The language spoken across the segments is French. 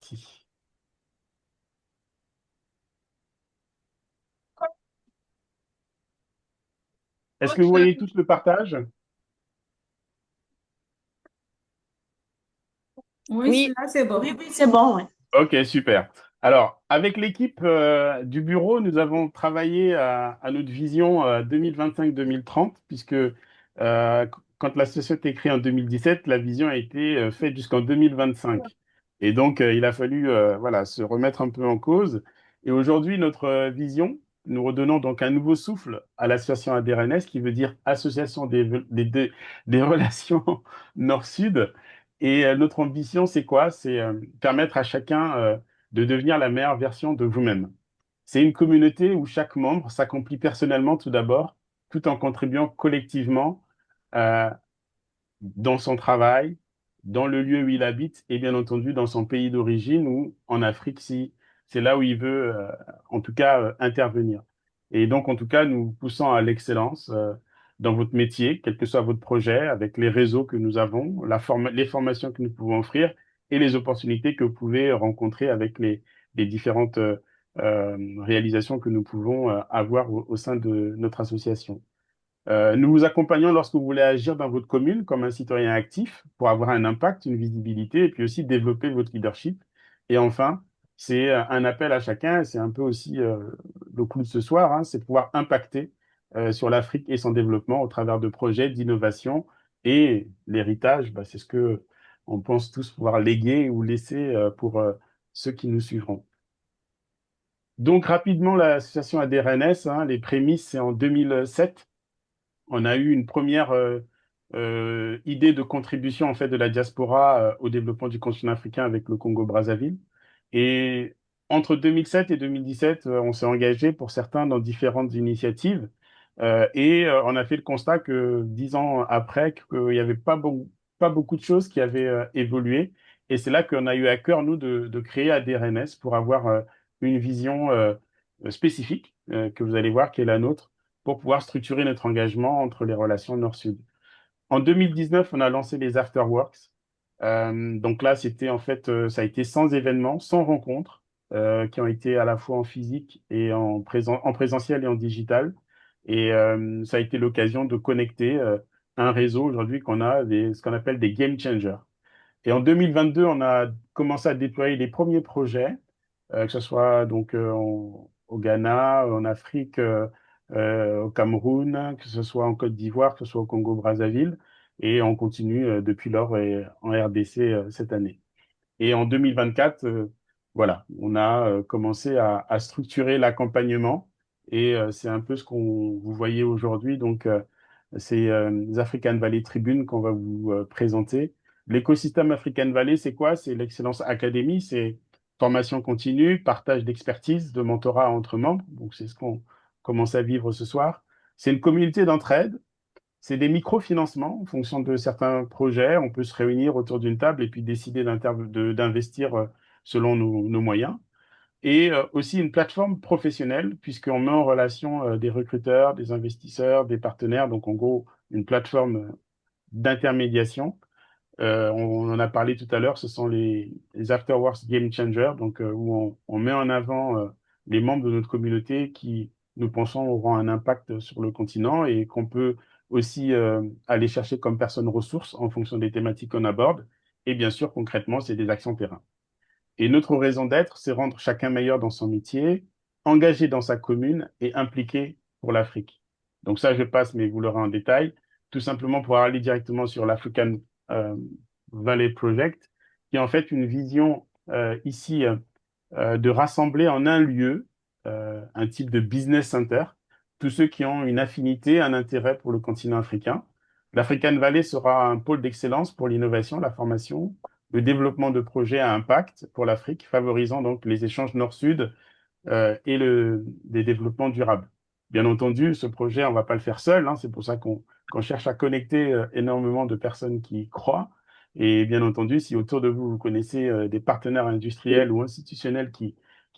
parti. Est-ce que vous Ok. voyez tous le partage? Oui, Oui, là, c'est bon. oui, oui, c'est bon, ouais. Ok, super. Alors, avec l'équipe du bureau, nous avons travaillé à notre vision 2025-2030, puisque quand la société est créée en 2017, la vision a été faite jusqu'en 2025. Et donc, il a fallu voilà, se remettre un peu en cause. Et aujourd'hui, notre vision, nous redonnons donc un nouveau souffle à l'association ADRNS, qui veut dire Association des relations Nord-Sud. Et notre ambition, c'est quoi? C'est permettre à chacun de devenir la meilleure version de vous-même. C'est une communauté où chaque membre s'accomplit personnellement tout d'abord, tout en contribuant collectivement euh, dans son travail, dans le lieu où il habite et bien entendu dans son pays d'origine ou en Afrique si c'est là où il veut en tout cas intervenir. Et donc en tout cas nous poussons à l'excellence dans votre métier, quel que soit votre projet, avec les réseaux que nous avons, les formations que nous pouvons offrir et les opportunités que vous pouvez rencontrer avec les différentes réalisations que nous pouvons avoir au sein de notre association. Nous vous accompagnons lorsque vous voulez agir dans votre commune comme un citoyen actif pour avoir un impact, une visibilité et puis aussi développer votre leadership. Et enfin, c'est un appel à chacun, c'est un peu aussi le coup de ce soir, hein, c'est pouvoir impacter sur l'Afrique et son développement au travers de projets d'innovation et l'héritage, bah, c'est ce que on pense tous pouvoir léguer ou laisser pour ceux qui nous suivront. Donc rapidement, l'association ADRNS, hein, les prémices, c'est en 2007 on a eu une première idée de contribution en fait de la diaspora au développement du continent africain avec le Congo-Brazzaville. Et entre 2007 et 2017, on s'est engagé pour certains dans différentes initiatives. On a fait le constat que 10 ans après, qu'il n'y avait pas beaucoup de choses qui avaient évolué. Et c'est là qu'on a eu à cœur, nous, de créer ADRNS pour avoir une vision spécifique que vous allez voir qui est la nôtre pour pouvoir structurer notre engagement entre les relations Nord-Sud. En 2019, on a lancé les Afterworks. Donc là, c'était en fait, ça a été 100 événements, 100 rencontres qui ont été à la fois en physique et en présentiel et en digital. Et ça a été l'occasion de connecter un réseau aujourd'hui qu'on a, ce qu'on appelle des game changers. Et en 2022, on a commencé à déployer les premiers projets que ce soit donc au Ghana, en Afrique, au Cameroun, que ce soit en Côte d'Ivoire, que ce soit au Congo-Brazzaville, et on continue depuis lors et en RDC cette année. Et en 2024, voilà, on a commencé à structurer l'accompagnement et c'est un peu ce qu'on vous voyez aujourd'hui. Donc, c'est les African Valley Tribune qu'on va vous présenter. L'écosystème African Valley, c'est quoi? C'est l'Excellence Academy, c'est formation continue, partage d'expertise, de mentorat entre membres. Donc, c'est ce qu'on commence à vivre ce soir. C'est une communauté d'entraide c'est des microfinancements en fonction de certains projets. On peut se réunir autour d'une table et puis décider d'investir selon nos moyens. Et aussi une plateforme professionnelle, puisqu'on met en relation des recruteurs, des investisseurs, des partenaires. Donc, en gros, une plateforme d'intermédiation on en a parlé tout à l'heure, ce sont les Afterworks Game Changers, donc où on met en avant les membres de notre communauté qui, nous pensons, auront un impact sur le continent et qu'on peut aussi aller chercher comme personnes ressources en fonction des thématiques qu'on aborde. Et bien sûr, concrètement, c'est des actions terrain. Et notre raison d'être, c'est rendre chacun meilleur dans son métier, engagé dans sa commune et impliqué pour l'Afrique. Donc ça, je passe, mais vous l'aurez en détail, tout simplement pour aller directement sur l'African euh, Valley Project, qui est en fait une vision ici de rassembler en un lieu un type de business center, tous ceux qui ont une affinité, un intérêt pour le continent africain. L'African Valley sera un pôle d'excellence pour l'innovation, la formation, le développement de projets à impact pour l'Afrique, favorisant donc les échanges nord-sud et des développements durables. Bien entendu, ce projet, on ne va pas le faire seul, hein, c'est pour ça qu'on cherche à connecter énormément de personnes qui y croient. Et bien entendu, si autour de vous, vous connaissez des partenaires industriels ou institutionnels qui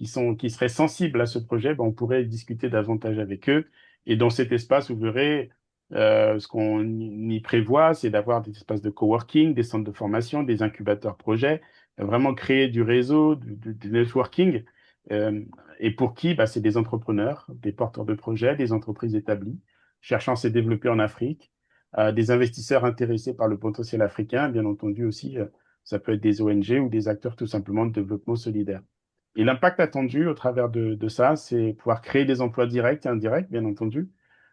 seraient sensibles à ce projet, ben, on pourrait discuter davantage avec eux. Et dans cet espace, vous verrez, ce qu'on y prévoit, c'est d'avoir des espaces de coworking, des centres de formation, des incubateurs projets, vraiment créer du réseau, du networking. Euh, et pour qui? Bah, c'est des entrepreneurs, des porteurs de projets, des entreprises établies, cherchant à se développer en Afrique, des investisseurs intéressés par le potentiel africain, bien entendu aussi, ça peut être des ONG ou des acteurs tout simplement de développement solidaire. Et l'impact attendu au travers de ça, c'est pouvoir créer des emplois directs et indirects, bien entendu,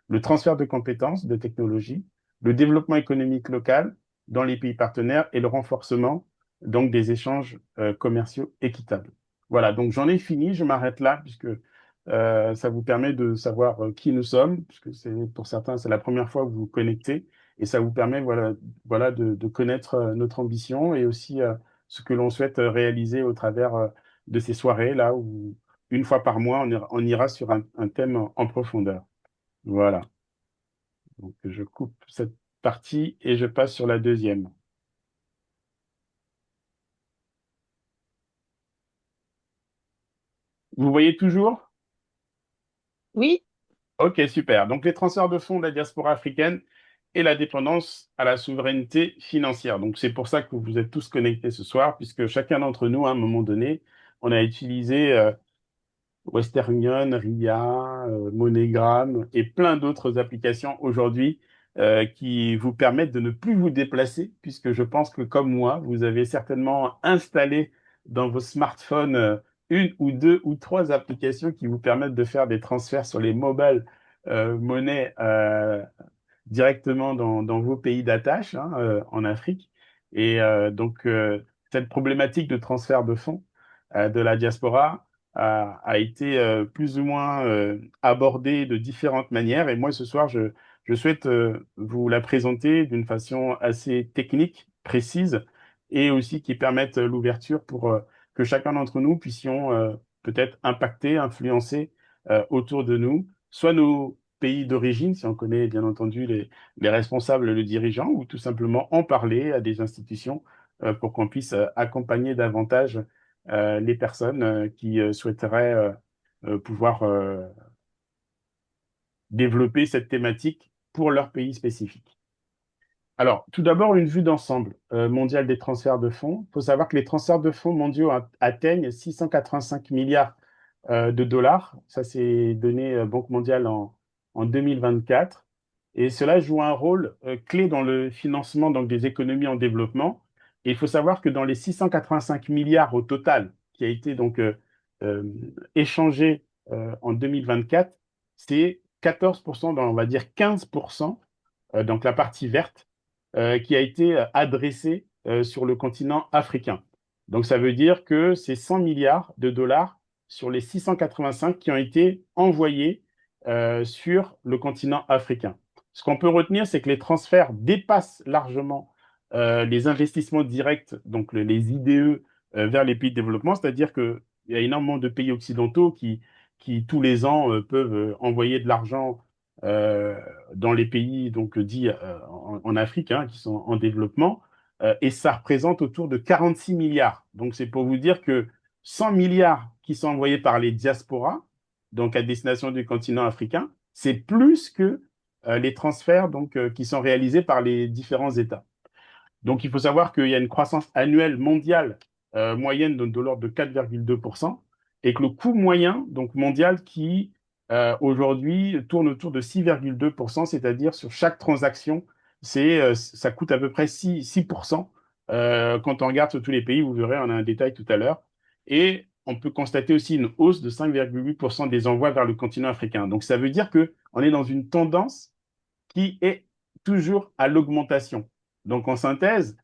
le transfert de compétences, de technologies, le développement économique local dans les pays partenaires et le renforcement donc des échanges commerciaux équitables. Voilà, donc j'en ai fini, je m'arrête là puisque ça vous permet de savoir qui nous sommes, puisque c'est pour certains c'est la première fois que vous vous connectez et ça vous permet voilà de connaître notre ambition et aussi ce que l'on souhaite réaliser au travers de ces soirées là où une fois par mois on ira sur un thème en profondeur. Voilà, donc je coupe cette partie et je passe sur la deuxième. Vous voyez toujours? Oui, Ok, super. Donc, les transferts de fonds de la diaspora africaine et la dépendance à la souveraineté financière. Donc, c'est pour ça que vous êtes tous connectés ce soir, puisque chacun d'entre nous, à un moment donné, on a utilisé Western Union, RIA, MoneyGram et plein d'autres applications aujourd'hui qui vous permettent de ne plus vous déplacer, puisque je pense que comme moi, vous avez certainement installé dans vos smartphones une ou deux ou trois applications qui vous permettent de faire des transferts sur les mobile monnaies directement dans vos pays d'attache hein, en Afrique. Et cette problématique de transfert de fonds de la diaspora a été plus ou moins abordée de différentes manières. Et moi, ce soir, je souhaite vous la présenter d'une façon assez technique, précise, et aussi qui permette l'ouverture pour que chacun d'entre nous puissions peut-être impacter, influencer autour de nous, soit nos pays d'origine, si on connaît bien entendu les responsables, le dirigeant, ou tout simplement en parler à des institutions pour qu'on puisse accompagner davantage les personnes qui souhaiteraient pouvoir développer cette thématique pour leur pays spécifique. Alors, tout d'abord, une vue d'ensemble mondiale des transferts de fonds. Il faut savoir que les transferts de fonds mondiaux atteignent 685 milliards de dollars. Ça, c'est donné Banque mondiale en 2024. Et cela joue un rôle clé dans le financement donc, des économies en développement. Et il faut savoir que dans les 685 milliards au total qui a été donc euh, échangé en 2024, c'est 14%, on va dire 15%, donc la partie verte, qui a été adressée sur le continent africain. Donc ça veut dire que c'est 100 milliards de dollars sur les 685 qui ont été envoyés sur le continent africain. Ce qu'on peut retenir, c'est que les transferts dépassent largement les investissements directs, donc les IDE, vers les pays de développement, c'est-à-dire qu'il y a énormément de pays occidentaux qui tous les ans, peuvent envoyer de l'argent euh, dans les pays donc dits en Afrique, hein, qui sont en développement, et ça représente autour de 46 milliards. Donc c'est pour vous dire que 100 milliards qui sont envoyés par les diasporas, donc à destination du continent africain, c'est plus que les transferts donc, qui sont réalisés par les différents États. Donc, il faut savoir qu'il y a une croissance annuelle mondiale moyenne de l'ordre de 4,2% et que le coût moyen donc mondial qui aujourd'hui tourne autour de 6,2%, c'est-à-dire sur chaque transaction, ça coûte à peu près 6%. Quand on regarde sur tous les pays, vous verrez, on a un détail tout à l'heure. Et on peut constater aussi une hausse de 5,8% des envois vers le continent africain. Donc, ça veut dire qu'on est dans une tendance qui est toujours à l'augmentation. Donc, en synthèse,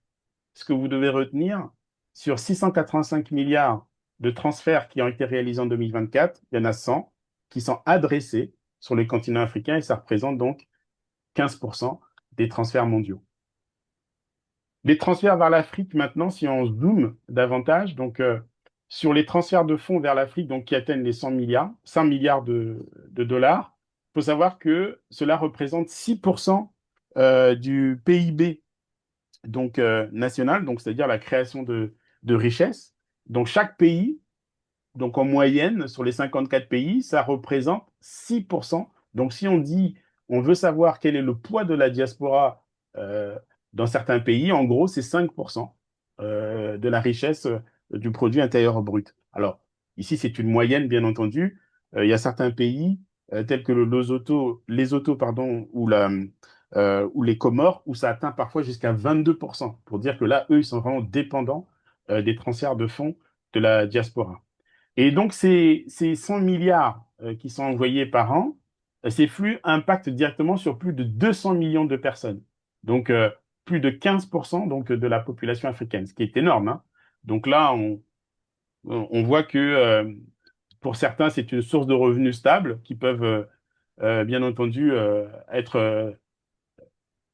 ce que vous devez retenir, sur 685 milliards de transferts qui ont été réalisés en 2024, il y en a 100 qui sont adressés sur le continent africain et ça représente donc 15% des transferts mondiaux. Les transferts vers l'Afrique maintenant, si on zoome davantage, donc sur les transferts de fonds vers l'Afrique, donc qui atteignent les 100 milliards, 5 milliards de dollars, il faut savoir que cela représente 6% du PIB donc, national, donc c'est-à-dire la création de richesses. Donc chaque pays, donc en moyenne, sur les 54 pays, ça représente 6%. Donc si on dit, on veut savoir quel est le poids de la diaspora dans certains pays, en gros, c'est 5%. de la richesse du produit intérieur brut. Alors, ici, c'est une moyenne, bien entendu. Il y a certains pays, tels que Lesotho, pardon, ou les Comores, où ça atteint parfois jusqu'à 22%, pour dire que là, eux, ils sont vraiment dépendants des transferts de fonds de la diaspora. Et donc, ces 100 milliards qui sont envoyés par an, ces flux impactent directement sur plus de 200 millions de personnes. Donc, plus de 15% donc, de la population africaine, ce qui est énorme, hein. Donc là, on voit que pour certains, c'est une source de revenus stable qui peuvent, bien entendu, être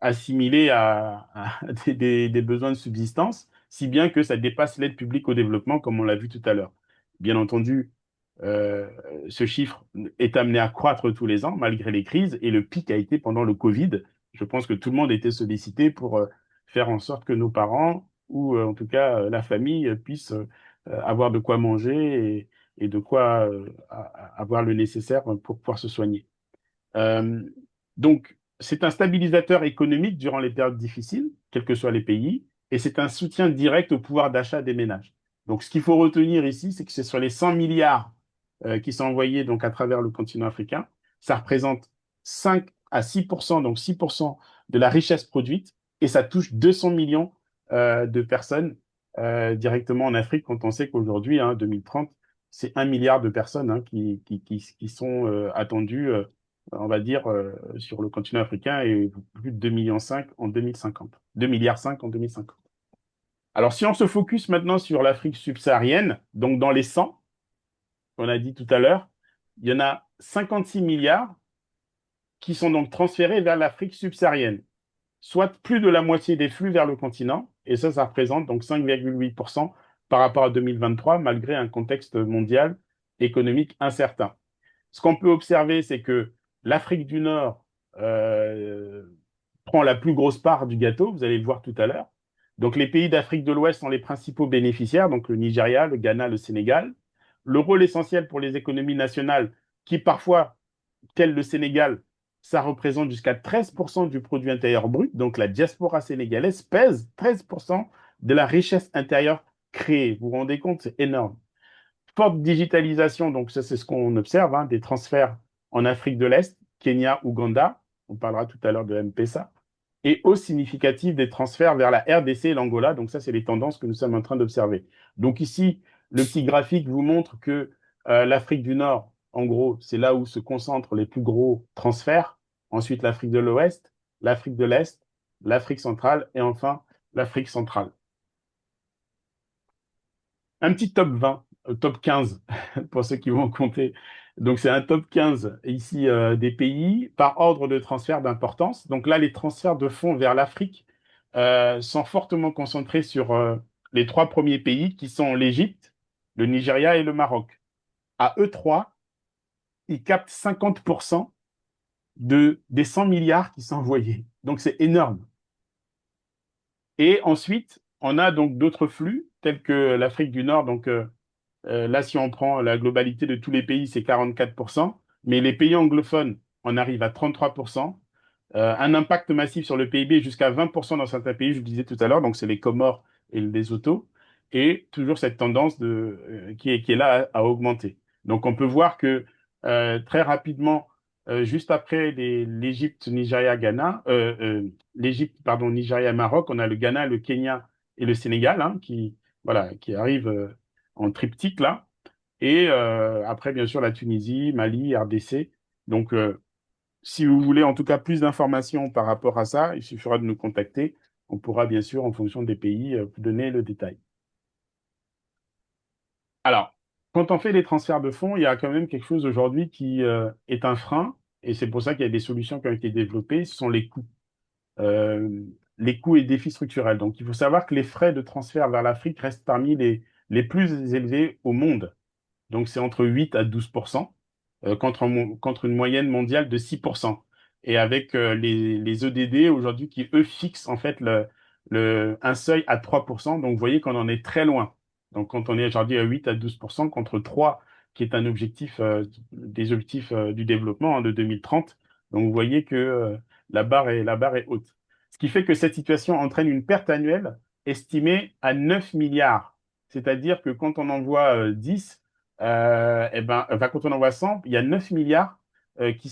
assimilés à des besoins de subsistance, si bien que ça dépasse l'aide publique au développement, comme on l'a vu tout à l'heure. Bien entendu, euh, ce chiffre est amené à croître tous les ans, malgré les crises, et le pic a été pendant le Covid. Je pense que tout le monde était sollicité pour faire en sorte que nos parents, ou en tout cas la famille, puissent avoir de quoi manger et de quoi avoir le nécessaire pour pouvoir se soigner. Euh, donc, c'est un stabilisateur économique durant les périodes difficiles, quels que soient les pays, et c'est un soutien direct au pouvoir d'achat des ménages. Donc, ce qu'il faut retenir ici, c'est que c'est sur les 100 milliards qui sont envoyés donc à travers le continent africain, ça représente 5 à 6%, donc 6% de la richesse produite, et ça touche 200 millions de personnes directement en Afrique, quand on sait qu'aujourd'hui, hein, 2030, c'est 1 milliard de personnes hein, qui sont attendues on va dire, sur le continent africain et plus de 2,5 millions en 2050. 2,5 milliards en 2050. Alors, si on se focus maintenant sur l'Afrique subsaharienne, donc dans les 100, qu'on a dit tout à l'heure, il y en a 56 milliards qui sont donc transférés vers l'Afrique subsaharienne, soit plus de la moitié des flux vers le continent, et ça représente donc 5,8% par rapport à 2023, malgré un contexte mondial économique incertain. Ce qu'on peut observer, c'est que l'Afrique du Nord euh, prend la plus grosse part du gâteau, vous allez le voir tout à l'heure. Donc les pays d'Afrique de l'Ouest sont les principaux bénéficiaires, donc le Nigeria, le Ghana, le Sénégal. Le rôle essentiel pour les économies nationales, qui parfois, tel le Sénégal, ça représente jusqu'à 13% du produit intérieur brut. Donc la diaspora sénégalaise pèse 13% de la richesse intérieure créée. Vous vous rendez compte, c'est énorme. Forte digitalisation, donc ça c'est ce qu'on observe, hein, des transferts en Afrique de l'Est, Kenya, Ouganda, on parlera tout à l'heure de M-Pesa, et hausse significative des transferts vers la RDC et l'Angola, donc ça c'est les tendances que nous sommes en train d'observer. Donc ici, le petit graphique vous montre que l'Afrique du Nord, en gros, c'est là où se concentrent les plus gros transferts, ensuite l'Afrique de l'Ouest, l'Afrique de l'Est, l'Afrique centrale et enfin l'Afrique centrale. Un petit top 20, top 15 pour ceux qui vont compter. Donc, c'est un top 15 ici des pays par ordre de transfert d'importance. Donc là, les transferts de fonds vers l'Afrique sont fortement concentrés sur les trois premiers pays qui sont l'Égypte, le Nigeria et le Maroc. À eux trois, ils captent 50% des 100 milliards qui sont envoyés. Donc, c'est énorme. Et ensuite, on a donc d'autres flux tels que l'Afrique du Nord, donc là, si on prend la globalité de tous les pays, c'est 44%, mais les pays anglophones, on arrive à 33%. Un impact massif sur le PIB jusqu'à 20% dans certains pays, je vous disais tout à l'heure, donc c'est les Comores et le Lesotho, et toujours cette tendance qui est là à augmenter. Donc on peut voir que très rapidement, juste après l'Égypte, Nigeria, Ghana, l'Égypte, pardon, Nigeria, Maroc, on a le Ghana, le Kenya et le Sénégal, hein, voilà, qui arrivent en triptyque là. Et après, bien sûr, la Tunisie, Mali, RDC. Donc, si vous voulez en tout cas plus d'informations par rapport à ça, il suffira de nous contacter. On pourra bien sûr, en fonction des pays, vous donner le détail. Alors, quand on fait les transferts de fonds, il y a quand même quelque chose aujourd'hui qui est un frein, et c'est pour ça qu'il y a des solutions qui ont été développées, ce sont euh, les coûts et défis structurels. Donc, il faut savoir que les frais de transfert vers l'Afrique restent parmi les plus élevés au monde. Donc, c'est entre 8 à 12%, contre une moyenne mondiale de 6%. Et avec les EDD aujourd'hui qui, eux, fixent en fait un seuil à 3%. Donc, vous voyez qu'on en est très loin. Donc, quand on est aujourd'hui à 8 à 12% contre 3, qui est un objectif, des objectifs du développement hein, de 2030. Donc, vous voyez que la barre est haute. Ce qui fait que cette situation entraîne une perte annuelle estimé à 9 milliards. C'est-à-dire que quand on envoie 10, enfin, quand on envoie 100, il y a 9 milliards qui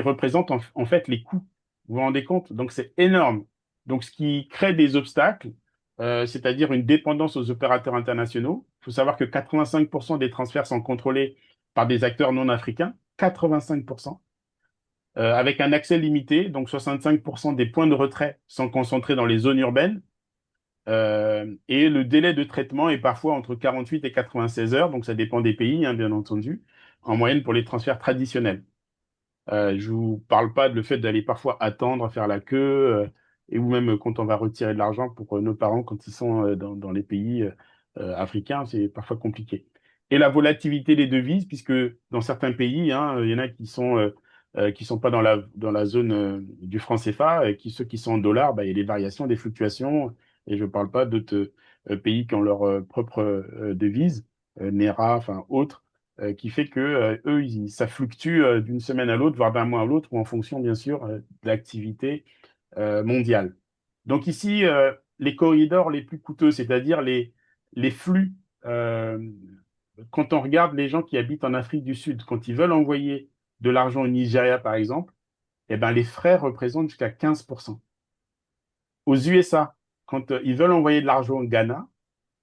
représentent en fait les coûts. Vous vous rendez compte? Donc c'est énorme. Donc ce qui crée des obstacles, c'est-à-dire une dépendance aux opérateurs internationaux. Il faut savoir que 85% des transferts sont contrôlés par des acteurs non africains. 85%. Avec un accès limité, donc 65% des points de retrait sont concentrés dans les zones urbaines. Et le délai de traitement est parfois entre 48 et 96 heures, donc ça dépend des pays, hein, bien entendu, en moyenne pour les transferts traditionnels. Je vous parle pas de le fait d'aller parfois attendre, faire la queue, et ou même quand on va retirer de l'argent pour nos parents quand ils sont dans les pays africains, c'est parfois compliqué. Et la volatilité des devises, puisque dans certains pays, hein, il y en a qui sont pas dans la zone du franc CFA, et ceux qui sont en dollars, bah, il y a des variations, des fluctuations, et je ne parle pas d'autres pays qui ont leur propre devise, NERA, enfin autres qui fait que eux, ça fluctue d'une semaine à l'autre, voire d'un mois à l'autre, ou en fonction, bien sûr, de l'activité mondiale. Donc ici, les corridors les plus coûteux, c'est-à-dire les flux, euh, quand on regarde les gens qui habitent en Afrique du Sud, quand ils veulent envoyer de l'argent au Nigeria, par exemple, eh ben, les frais représentent jusqu'à 15%. Aux USA, quand ils veulent envoyer de l'argent au Ghana,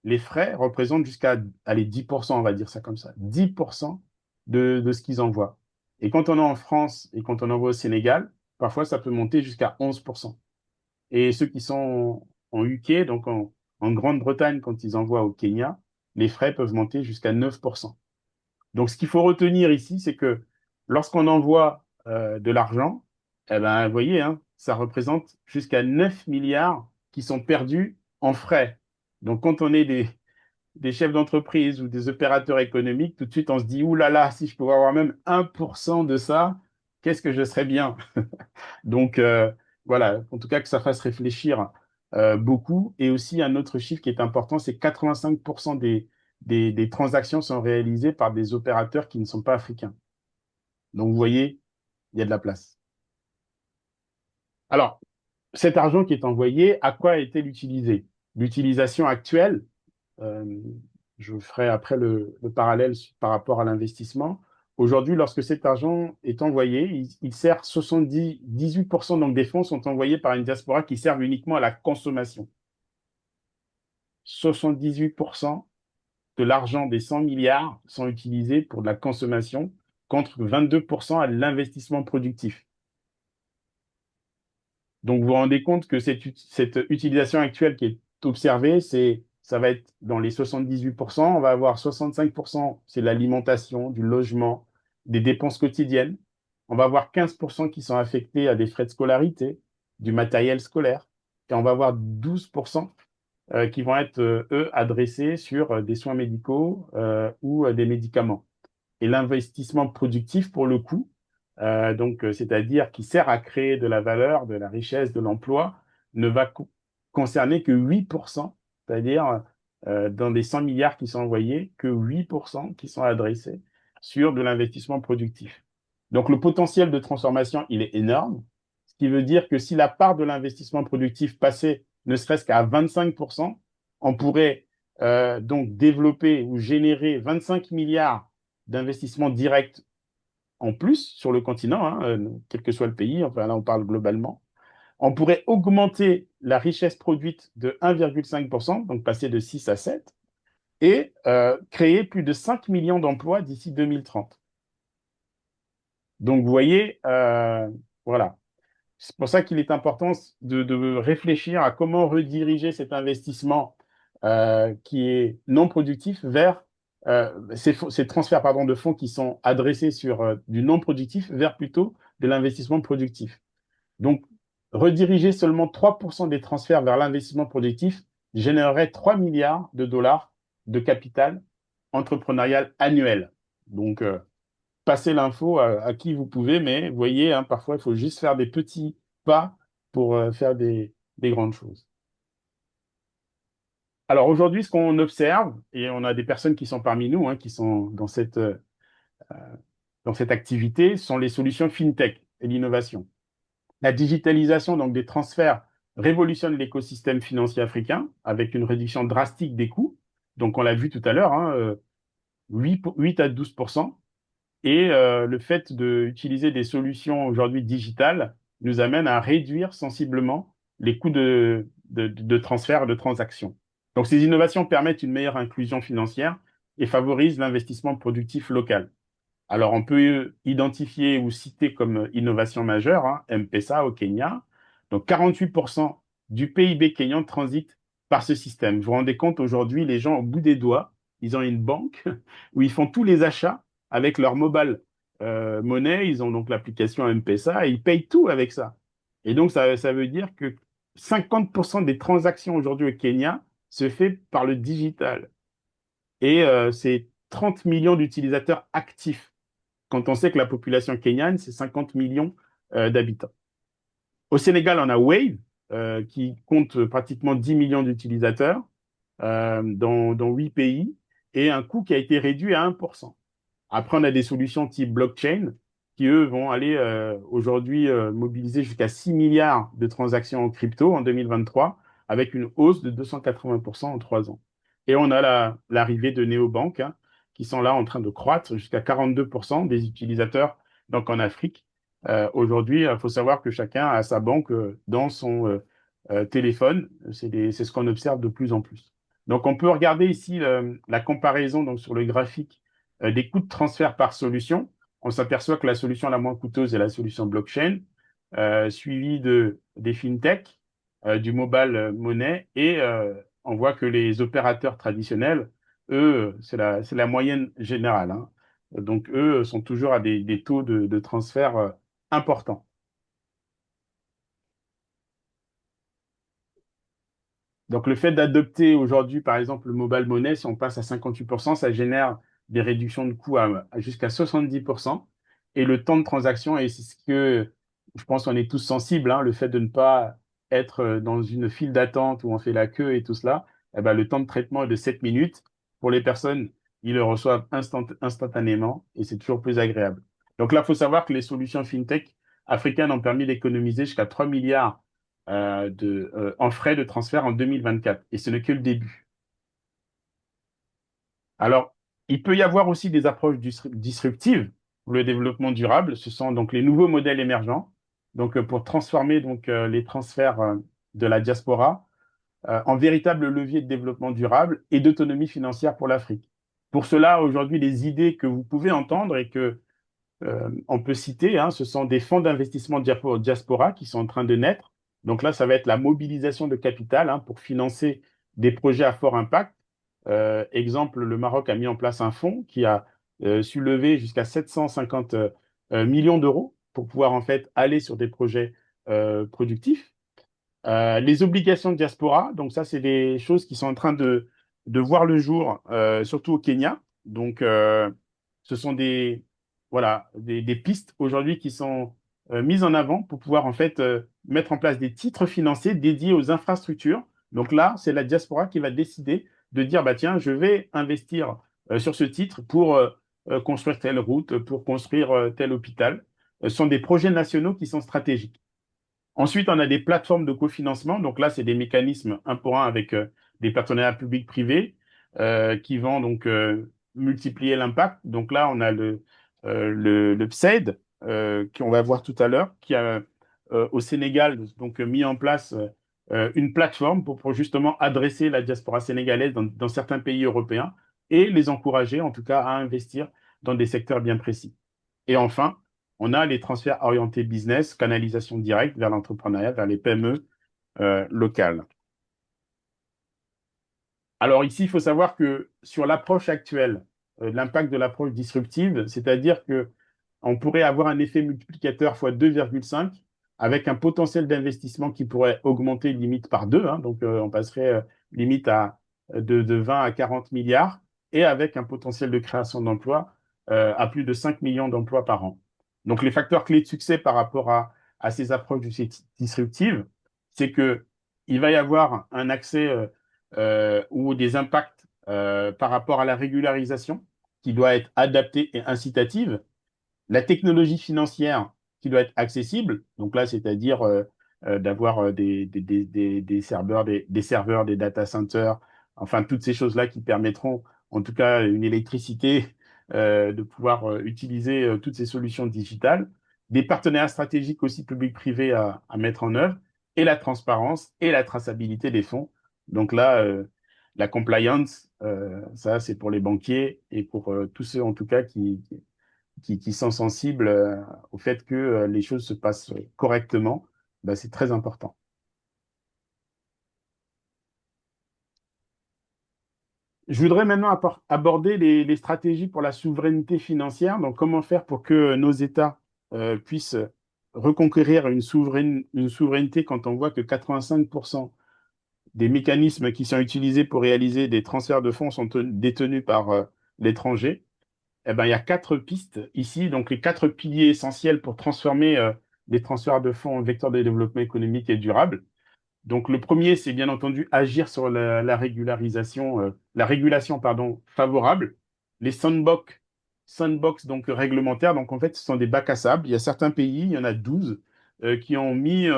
les frais représentent jusqu'à, allez, 10%, on va dire ça comme ça, 10% de ce qu'ils envoient. Et quand on est en France et quand on envoie au Sénégal, parfois ça peut monter jusqu'à 11%. Et ceux qui sont en UK, donc en Grande-Bretagne, quand ils envoient au Kenya, les frais peuvent monter jusqu'à 9%. Donc ce qu'il faut retenir ici, c'est que lorsqu'on envoie de l'argent, eh ben, vous voyez, hein, ça représente jusqu'à 9 milliards qui sont perdus en frais. Donc quand on est des chefs d'entreprise ou des opérateurs économiques, tout de suite, on se dit, ouh là là, si je pouvais avoir même 1% de ça, qu'est-ce que je serais bien? Donc, voilà, en tout cas, que ça fasse réfléchir beaucoup. Et aussi, un autre chiffre qui est important, c'est 85% des transactions sont réalisées par des opérateurs qui ne sont pas africains. Donc, vous voyez, il y a de la place. Alors, cet argent qui est envoyé, à quoi a été utilisé? L'utilisation actuelle, Euh, je ferai après le parallèle par rapport à l'investissement. Aujourd'hui, lorsque cet argent est envoyé, il sert 18% donc des fonds sont envoyés par une diaspora qui servent uniquement à la consommation. 78% de l'argent des 100 milliards sont utilisés pour de la consommation contre 22% à l'investissement productif. Donc, vous vous rendez compte que cette utilisation actuelle qui est observée, ça va être dans les 78%. On va avoir 65%, c'est l'alimentation, du logement, des dépenses quotidiennes. On va avoir 15% qui sont affectés à des frais de scolarité, du matériel scolaire. Et on va avoir 12% qui vont être, eux, adressés sur des soins médicaux ou des médicaments. Et l'investissement productif, pour le coup, c'est-à-dire qui sert à créer de la valeur, de la richesse, de l'emploi, ne va concerner que 8%, c'est-à-dire dans des 100 milliards qui sont envoyés, que 8% qui sont adressés sur de l'investissement productif. Donc le potentiel de transformation, il est énorme, ce qui veut dire que si la part de l'investissement productif passait ne serait-ce qu'à 25%, on pourrait donc développer ou générer 25 milliards d'investissements directs en plus sur le continent, hein, quel que soit le pays, enfin là on parle globalement, on pourrait augmenter la richesse produite de 1,5%, donc passer de 6 à 7, et créer plus de 5 millions d'emplois d'ici 2030. Donc vous voyez, voilà. C'est pour ça qu'il est important de réfléchir à comment rediriger cet investissement qui est non productif vers ces transferts pardon, de fonds qui sont adressés sur du non productif vers plutôt de l'investissement productif. Donc, rediriger seulement 3% des transferts vers l'investissement productif générerait 3 milliards de dollars de capital entrepreneurial annuel. Donc, passez l'info à qui vous pouvez, mais vous voyez, hein, parfois, il faut juste faire des petits pas pour faire des grandes choses. Alors aujourd'hui, ce qu'on observe, et on a des personnes qui sont parmi nous, hein, qui sont dans cette activité, sont les solutions FinTech et l'innovation. La digitalisation donc, des transferts révolutionne l'écosystème financier africain avec une réduction drastique des coûts. Donc, on l'a vu tout à l'heure, hein, 8 à 12%. Et le fait d'utiliser des solutions aujourd'hui digitales nous amène à réduire sensiblement les coûts de transfert et de transaction. Donc, ces innovations permettent une meilleure inclusion financière et favorisent l'investissement productif local. Alors, on peut identifier ou citer comme innovation majeure, hein, M-Pesa au Kenya. Donc, 48% du PIB kenyan transite par ce système. Vous vous rendez compte, aujourd'hui, les gens, au bout des doigts, ils ont une banque où ils font tous les achats avec leur mobile monnaie. Ils ont donc l'application M-Pesa et ils payent tout avec ça. Et donc, ça veut dire que 50% des transactions aujourd'hui au Kenya se fait par le digital. Et c'est 30 millions d'utilisateurs actifs quand on sait que la population kenyane, c'est 50 millions d'habitants. Au Sénégal, on a Wave, qui compte pratiquement 10 millions d'utilisateurs dans 8 pays, et un coût qui a été réduit à 1%. Après, on a des solutions type blockchain qui, eux, vont aller aujourd'hui mobiliser jusqu'à 6 milliards de transactions en crypto en 2023, avec une hausse de 280% en 3 ans. Et on a l'arrivée de néobanques, hein, qui sont là en train de croître jusqu'à 42% des utilisateurs donc en Afrique. Aujourd'hui, il faut savoir que chacun a sa banque dans son téléphone. C'est ce qu'on observe de plus en plus. Donc, on peut regarder ici la comparaison donc, sur le graphique des coûts de transfert par solution. On s'aperçoit que la solution la moins coûteuse est la solution blockchain, suivie des fintech, du mobile money, et on voit que les opérateurs traditionnels, eux, c'est la moyenne générale, hein. Donc, eux sont toujours à des taux de transfert importants. Donc, le fait d'adopter aujourd'hui, par exemple, le mobile money, si on passe à 58%, ça génère des réductions de coûts à jusqu'à 70%. Et le temps de transaction, et c'est ce que je pense qu'on est tous sensibles, hein, le fait de ne pas être dans une file d'attente où on fait la queue et tout cela, eh ben, le temps de traitement est de 7 minutes. Pour les personnes, ils le reçoivent instantanément et c'est toujours plus agréable. Donc là, il faut savoir que les solutions fintech africaines ont permis d'économiser jusqu'à 3 milliards en frais de transfert en 2024. Et ce n'est que le début. Alors, il peut y avoir aussi des approches disruptives pour le développement durable. Ce sont donc les nouveaux modèles émergents. Donc, pour transformer donc, les transferts de la diaspora en véritable levier de développement durable et d'autonomie financière pour l'Afrique. Pour cela, aujourd'hui, les idées que vous pouvez entendre et que on peut citer, hein, ce sont des fonds d'investissement diaspora qui sont en train de naître. Donc là, ça va être la mobilisation de capital, hein, pour financer des projets à fort impact. Exemple, le Maroc a mis en place un fonds qui a su lever jusqu'à 750 millions d'euros pour pouvoir en fait aller sur des projets productifs. Les obligations de diaspora, donc ça, c'est des choses qui sont en train de voir le jour, surtout au Kenya. Donc, ce sont voilà, des pistes aujourd'hui qui sont mises en avant pour pouvoir en fait mettre en place des titres financiers dédiés aux infrastructures. Donc là, c'est la diaspora qui va décider de dire, bah tiens, je vais investir sur ce titre pour construire telle route, pour construire tel hôpital. Ce sont des projets nationaux qui sont stratégiques. Ensuite, on a des plateformes de cofinancement. Donc là, c'est des mécanismes un pour un avec des partenariats publics-privés qui vont donc multiplier l'impact. Donc là, on a le PSED, qu'on va voir tout à l'heure, qui a au Sénégal donc mis en place une plateforme pour justement adresser la diaspora sénégalaise dans certains pays européens et les encourager en tout cas à investir dans des secteurs bien précis. Et enfin, on a les transferts orientés business, canalisation directe vers l'entrepreneuriat, vers les PME locales. Alors ici, il faut savoir que sur l'approche actuelle, l'impact de l'approche disruptive, c'est-à-dire que on pourrait avoir un effet multiplicateur fois 2,5 avec un potentiel d'investissement qui pourrait augmenter limite par 2, hein, donc on passerait limite de 20 à 40 milliards et avec un potentiel de création d'emplois à plus de 5 millions d'emplois par an. Donc les facteurs clés de succès par rapport à ces approches disruptives, c'est que il va y avoir un accès ou des impacts par rapport à la régularisation qui doit être adaptée et incitative, la technologie financière qui doit être accessible, donc là, c'est-à-dire d'avoir des serveurs, des serveurs, des data centers, enfin toutes ces choses-là qui permettront, en tout cas, une électricité, de pouvoir utiliser toutes ces solutions digitales, des partenariats stratégiques aussi publics-privés à mettre en œuvre, et la transparence et la traçabilité des fonds. Donc là, la compliance, ça c'est pour les banquiers et pour tous ceux en tout cas qui sont sensibles au fait que les choses se passent correctement, bah, c'est très important. Je voudrais maintenant aborder les stratégies pour la souveraineté financière. Donc, comment faire pour que nos États puissent reconquérir une souveraineté quand on voit que 85% des mécanismes qui sont utilisés pour réaliser des transferts de fonds sont détenus par l'étranger. Eh ben, il y a quatre pistes ici, donc les quatre piliers essentiels pour transformer les transferts de fonds en vecteurs de développement économique et durable. Donc, le premier, c'est bien entendu agir sur la régulation, pardon, favorable. Les sandbox donc réglementaires, donc en fait, ce sont des bacs à sable. Il y a certains pays, il y en a 12, qui ont mis,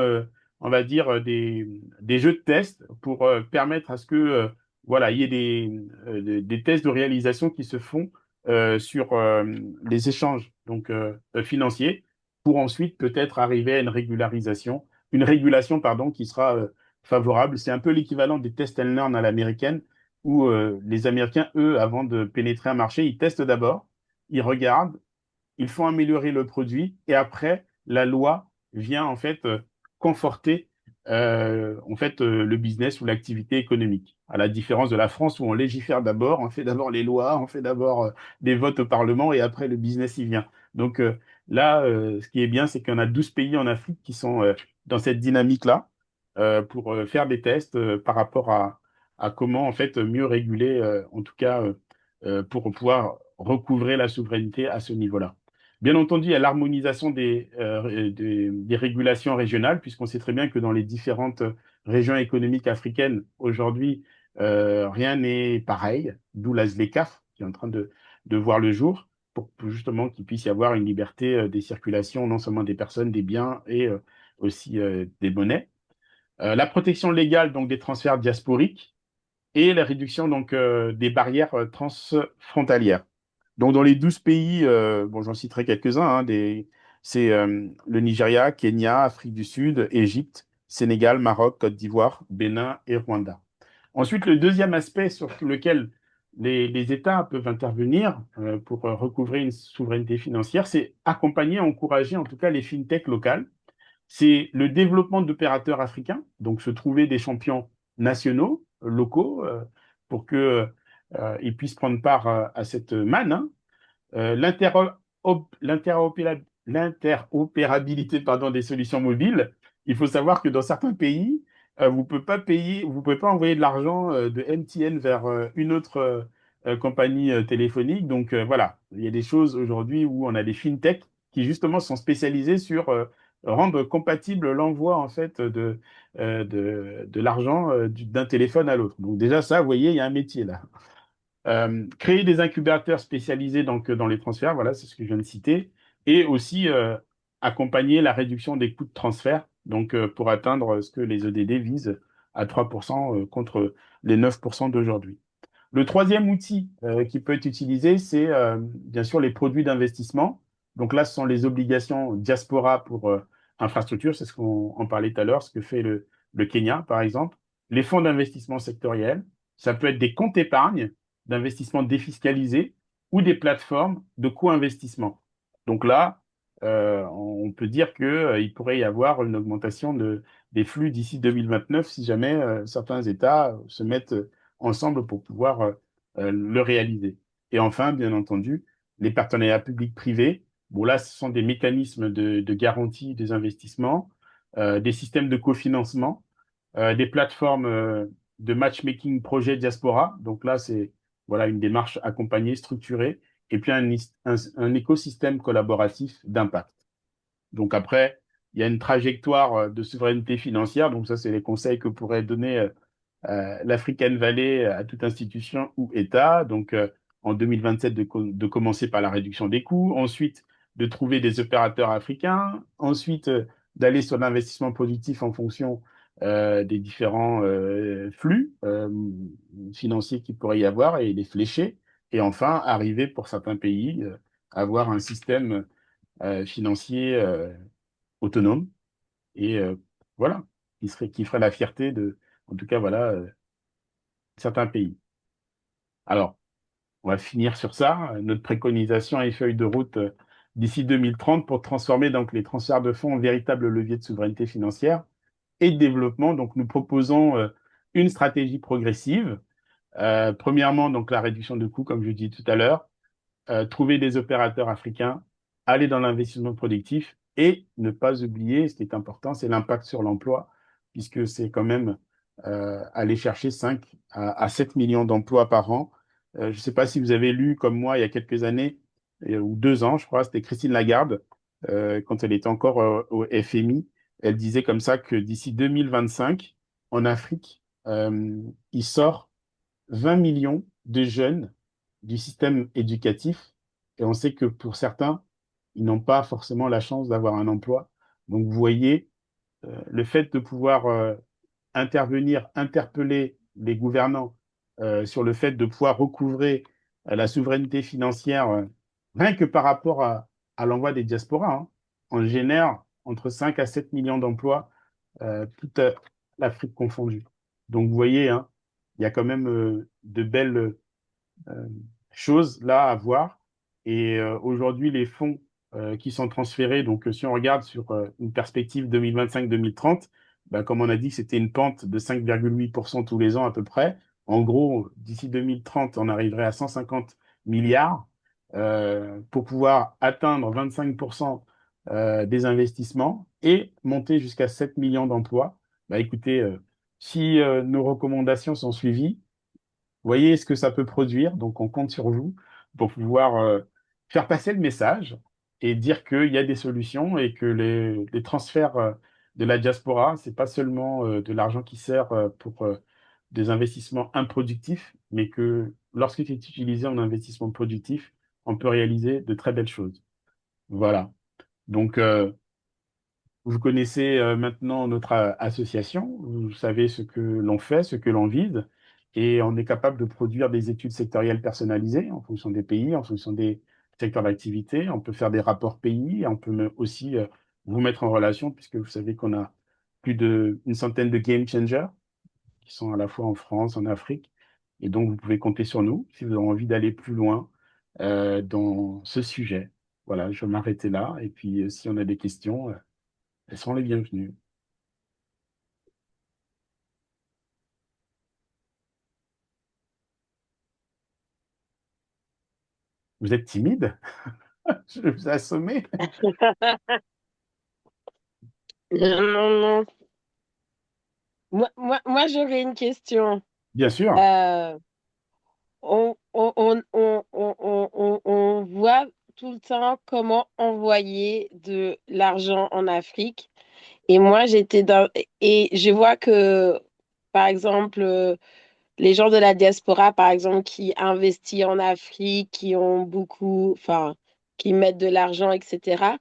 on va dire, des jeux de test pour permettre à ce que, voilà, il y ait des tests de réalisation qui se font sur les échanges donc financiers pour ensuite peut-être arriver à une régulation, pardon, qui sera favorable. C'est un peu l'équivalent des test and learn à l'américaine, où les Américains, eux, avant de pénétrer un marché, ils testent d'abord, ils regardent, ils font améliorer le produit, et après, la loi vient en fait conforter le business ou l'activité économique. À la différence de la France où on légifère d'abord, on fait d'abord les lois, on fait d'abord des votes au Parlement et après le business y vient. Donc là, ce qui est bien, c'est qu'il y en a 12 pays en Afrique qui sont dans cette dynamique-là pour faire des tests par rapport à comment en fait mieux réguler, en tout cas pour pouvoir recouvrer la souveraineté à ce niveau-là. Bien entendu, il y a l'harmonisation des régulations régionales, puisqu'on sait très bien que dans les différentes régions économiques africaines, aujourd'hui, rien n'est pareil, d'où la ZLECAf, qui est en train de voir le jour, pour justement qu'il puisse y avoir une liberté des circulations, non seulement des personnes, des biens et aussi des monnaies. La protection légale donc des transferts diasporiques et la réduction donc des barrières transfrontalières. Donc dans les 12 pays, bon j'en citerai quelques-uns, hein, c'est le Nigeria, Kenya, Afrique du Sud, Égypte, Sénégal, Maroc, Côte d'Ivoire, Bénin et Rwanda. Ensuite, le deuxième aspect sur lequel les États peuvent intervenir pour recouvrer une souveraineté financière, c'est accompagner, encourager en tout cas les fintechs locales, c'est le développement d'opérateurs africains, donc se trouver des champions nationaux, locaux, pour que ils puissent prendre part à cette manne, hein. L'interopérabilité pardon, des solutions mobiles. Il faut savoir que dans certains pays, vous pouvez pas envoyer de l'argent de MTN vers une autre compagnie téléphonique. Donc voilà, il y a des choses aujourd'hui où on a des fintechs qui justement sont spécialisés sur rendre compatible l'envoi en fait de l'argent d'un téléphone à l'autre. Donc déjà ça, vous voyez, il y a un métier là. Créer des incubateurs spécialisés donc, dans les transferts, voilà, c'est ce que je viens de citer, et aussi accompagner la réduction des coûts de transfert, donc pour atteindre ce que les EDD visent à 3% contre les 9% d'aujourd'hui. Le troisième outil qui peut être utilisé, c'est bien sûr les produits d'investissement. Donc là, ce sont les obligations diaspora pour infrastructure, c'est ce qu'on en parlait tout à l'heure, ce que fait le Kenya, par exemple. Les fonds d'investissement sectoriels, ça peut être des comptes épargne d'investissement défiscalisés ou des plateformes de co-investissement. Donc là, on peut dire qu'il pourrait y avoir une augmentation des flux d'ici 2029 si jamais certains États se mettent ensemble pour pouvoir le réaliser. Et enfin, bien entendu, les partenariats publics-privés. Bon, là, ce sont des mécanismes de garantie des investissements, des systèmes de cofinancement, des plateformes de matchmaking projet diaspora. Donc là, c'est voilà une démarche accompagnée, structurée, et puis un écosystème collaboratif d'impact. Donc après, il y a une trajectoire de souveraineté financière. Donc ça, c'est les conseils que pourrait donner l'African Valley à toute institution ou État. Donc en 2027, de commencer par la réduction des coûts. Ensuite, de trouver des opérateurs africains. Ensuite, d'aller sur l'investissement productif en fonction des différents flux financiers qu'il pourrait y avoir et les flécher. Et enfin, arriver pour certains pays à avoir un système financier autonome et voilà, qui ferait la fierté en tout cas, voilà, certains pays. Alors, on va finir sur ça. Notre préconisation et feuille de route d'ici 2030 pour transformer donc les transferts de fonds en véritables leviers de souveraineté financière et de développement. Donc, nous proposons une stratégie progressive. Premièrement, donc la réduction de coûts, comme je dis tout à l'heure, trouver des opérateurs africains, aller dans l'investissement productif et ne pas oublier, ce qui est important, c'est l'impact sur l'emploi, puisque c'est quand même aller chercher 5 à 7 millions d'emplois par an. Je ne sais pas si vous avez lu, comme moi, il y a quelques années, ou 2 ans, je crois, c'était Christine Lagarde, quand elle était encore au FMI, elle disait comme ça que d'ici 2025, en Afrique, il sort 20 millions de jeunes du système éducatif et on sait que pour certains, ils n'ont pas forcément la chance d'avoir un emploi. Donc, vous voyez, le fait de pouvoir intervenir, interpeller les gouvernants sur le fait de pouvoir recouvrer la souveraineté financière, rien que par rapport à l'envoi des diasporas, hein, on génère entre 5 à 7 millions d'emplois, toute l'Afrique confondue. Donc, vous voyez, hein, il y a quand même de belles euh, choses là à voir. Et aujourd'hui, les fonds qui sont transférés, donc si on regarde sur une perspective 2025-2030, bah, comme on a dit, c'était une pente de 5,8% tous les ans à peu près. En gros, d'ici 2030, on arriverait à 150 milliards pour pouvoir atteindre 25% des investissements et monter jusqu'à 7 millions d'emplois. Bah, écoutez, si nos recommandations sont suivies, voyez ce que ça peut produire. Donc, on compte sur vous pour pouvoir faire passer le message et dire qu'il y a des solutions et que les transferts de la diaspora, c'est pas seulement de l'argent qui sert pour des investissements improductifs, mais que lorsqu'il est utilisé en investissement productif, on peut réaliser de très belles choses. Voilà. Donc, vous connaissez maintenant notre association, vous savez ce que l'on fait, ce que l'on vise, et on est capable de produire des études sectorielles personnalisées en fonction des pays, en fonction des secteurs d'activité. On peut faire des rapports pays, et on peut aussi vous mettre en relation, puisque vous savez qu'on a plus d'une centaine de game changers qui sont à la fois en France, en Afrique, et donc vous pouvez compter sur nous si vous avez envie d'aller plus loin dans ce sujet. Voilà, je vais m'arrêter là, et puis si on a des questions, elles seront les bienvenues. Vous êtes timide? Je vous ai assommé? Non, non, non. Moi j'aurais une question. Bien sûr. Euh, on voit tout le temps comment envoyer de l'argent en Afrique. Et moi, et je vois que, par exemple, les gens de la diaspora, par exemple, qui investissent en Afrique, qui ont beaucoup, enfin, qui mettent de l'argent, etc.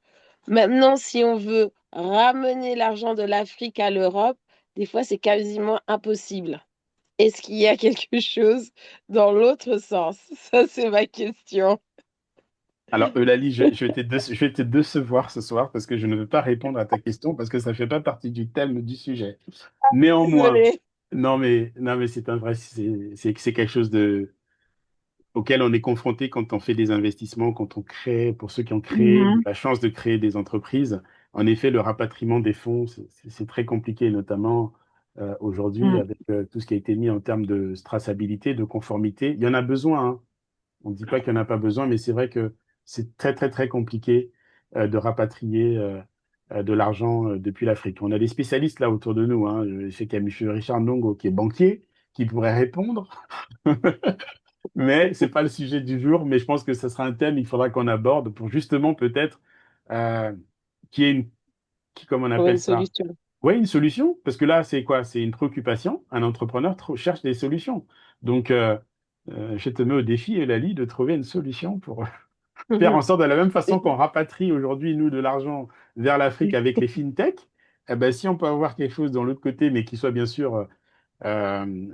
Maintenant, si on veut ramener l'argent de l'Afrique à l'Europe, des fois, c'est quasiment impossible. Est-ce qu'il y a quelque chose dans l'autre sens? Ça, c'est ma question. Alors, Eulalie, je vais te décevoir ce soir parce que je ne veux pas répondre à ta question parce que ça ne fait pas partie du thème du sujet. Néanmoins, Désolée. non, mais c'est un vrai, c'est quelque chose auquel on est confronté quand on fait des investissements, quand on crée, pour ceux qui ont créé Mhm, la chance de créer des entreprises. En effet, le rapatriement des fonds, c'est très compliqué, notamment aujourd'hui mhm, avec tout ce qui a été mis en termes de traçabilité, de conformité. Il y en a besoin, hein. On ne dit pas qu'il n'y en a pas besoin, mais c'est vrai que c'est très, très, très compliqué de rapatrier de l'argent depuis l'Afrique. On a des spécialistes là autour de nous, hein. Je sais qu'il y a M. Richard Ndongo qui est banquier, qui pourrait répondre, mais ce n'est pas le sujet du jour. Mais je pense que ce sera un thème qu'il faudra qu'on aborde pour justement peut-être euh, qu'il y ait comment on trouver appelle une ça? solution. Oui, une solution, parce que là, c'est quoi? C'est une préoccupation. Un entrepreneur cherche des solutions. Donc, je te mets au défi, Eulalie, de trouver une solution pour. faire en sorte, de la même façon qu'on rapatrie aujourd'hui, nous, de l'argent vers l'Afrique avec les fintechs, eh ben, si on peut avoir quelque chose dans l'autre côté, mais qui soit bien sûr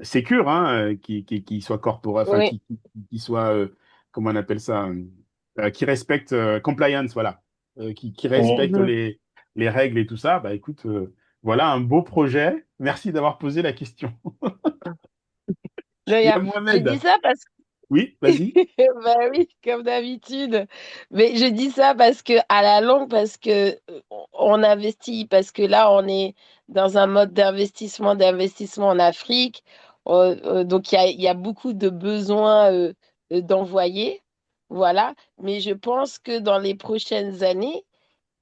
sécure, hein, qui soit corporate, enfin, Oui. qui soit, comment on appelle ça, qui respecte compliance, voilà. Qui respecte Mhm. les règles et tout ça, bah écoute, voilà un beau projet. Merci d'avoir posé la question. Non, Et à je dis Mohamed, ça parce oui, vas-y. bah oui, comme d'habitude. Mais je dis ça parce que à la longue, parce que on investit, parce que là, on est dans un mode d'investissement en Afrique. Donc il y a beaucoup de besoins d'envoyer. Voilà. Mais je pense que dans les prochaines années,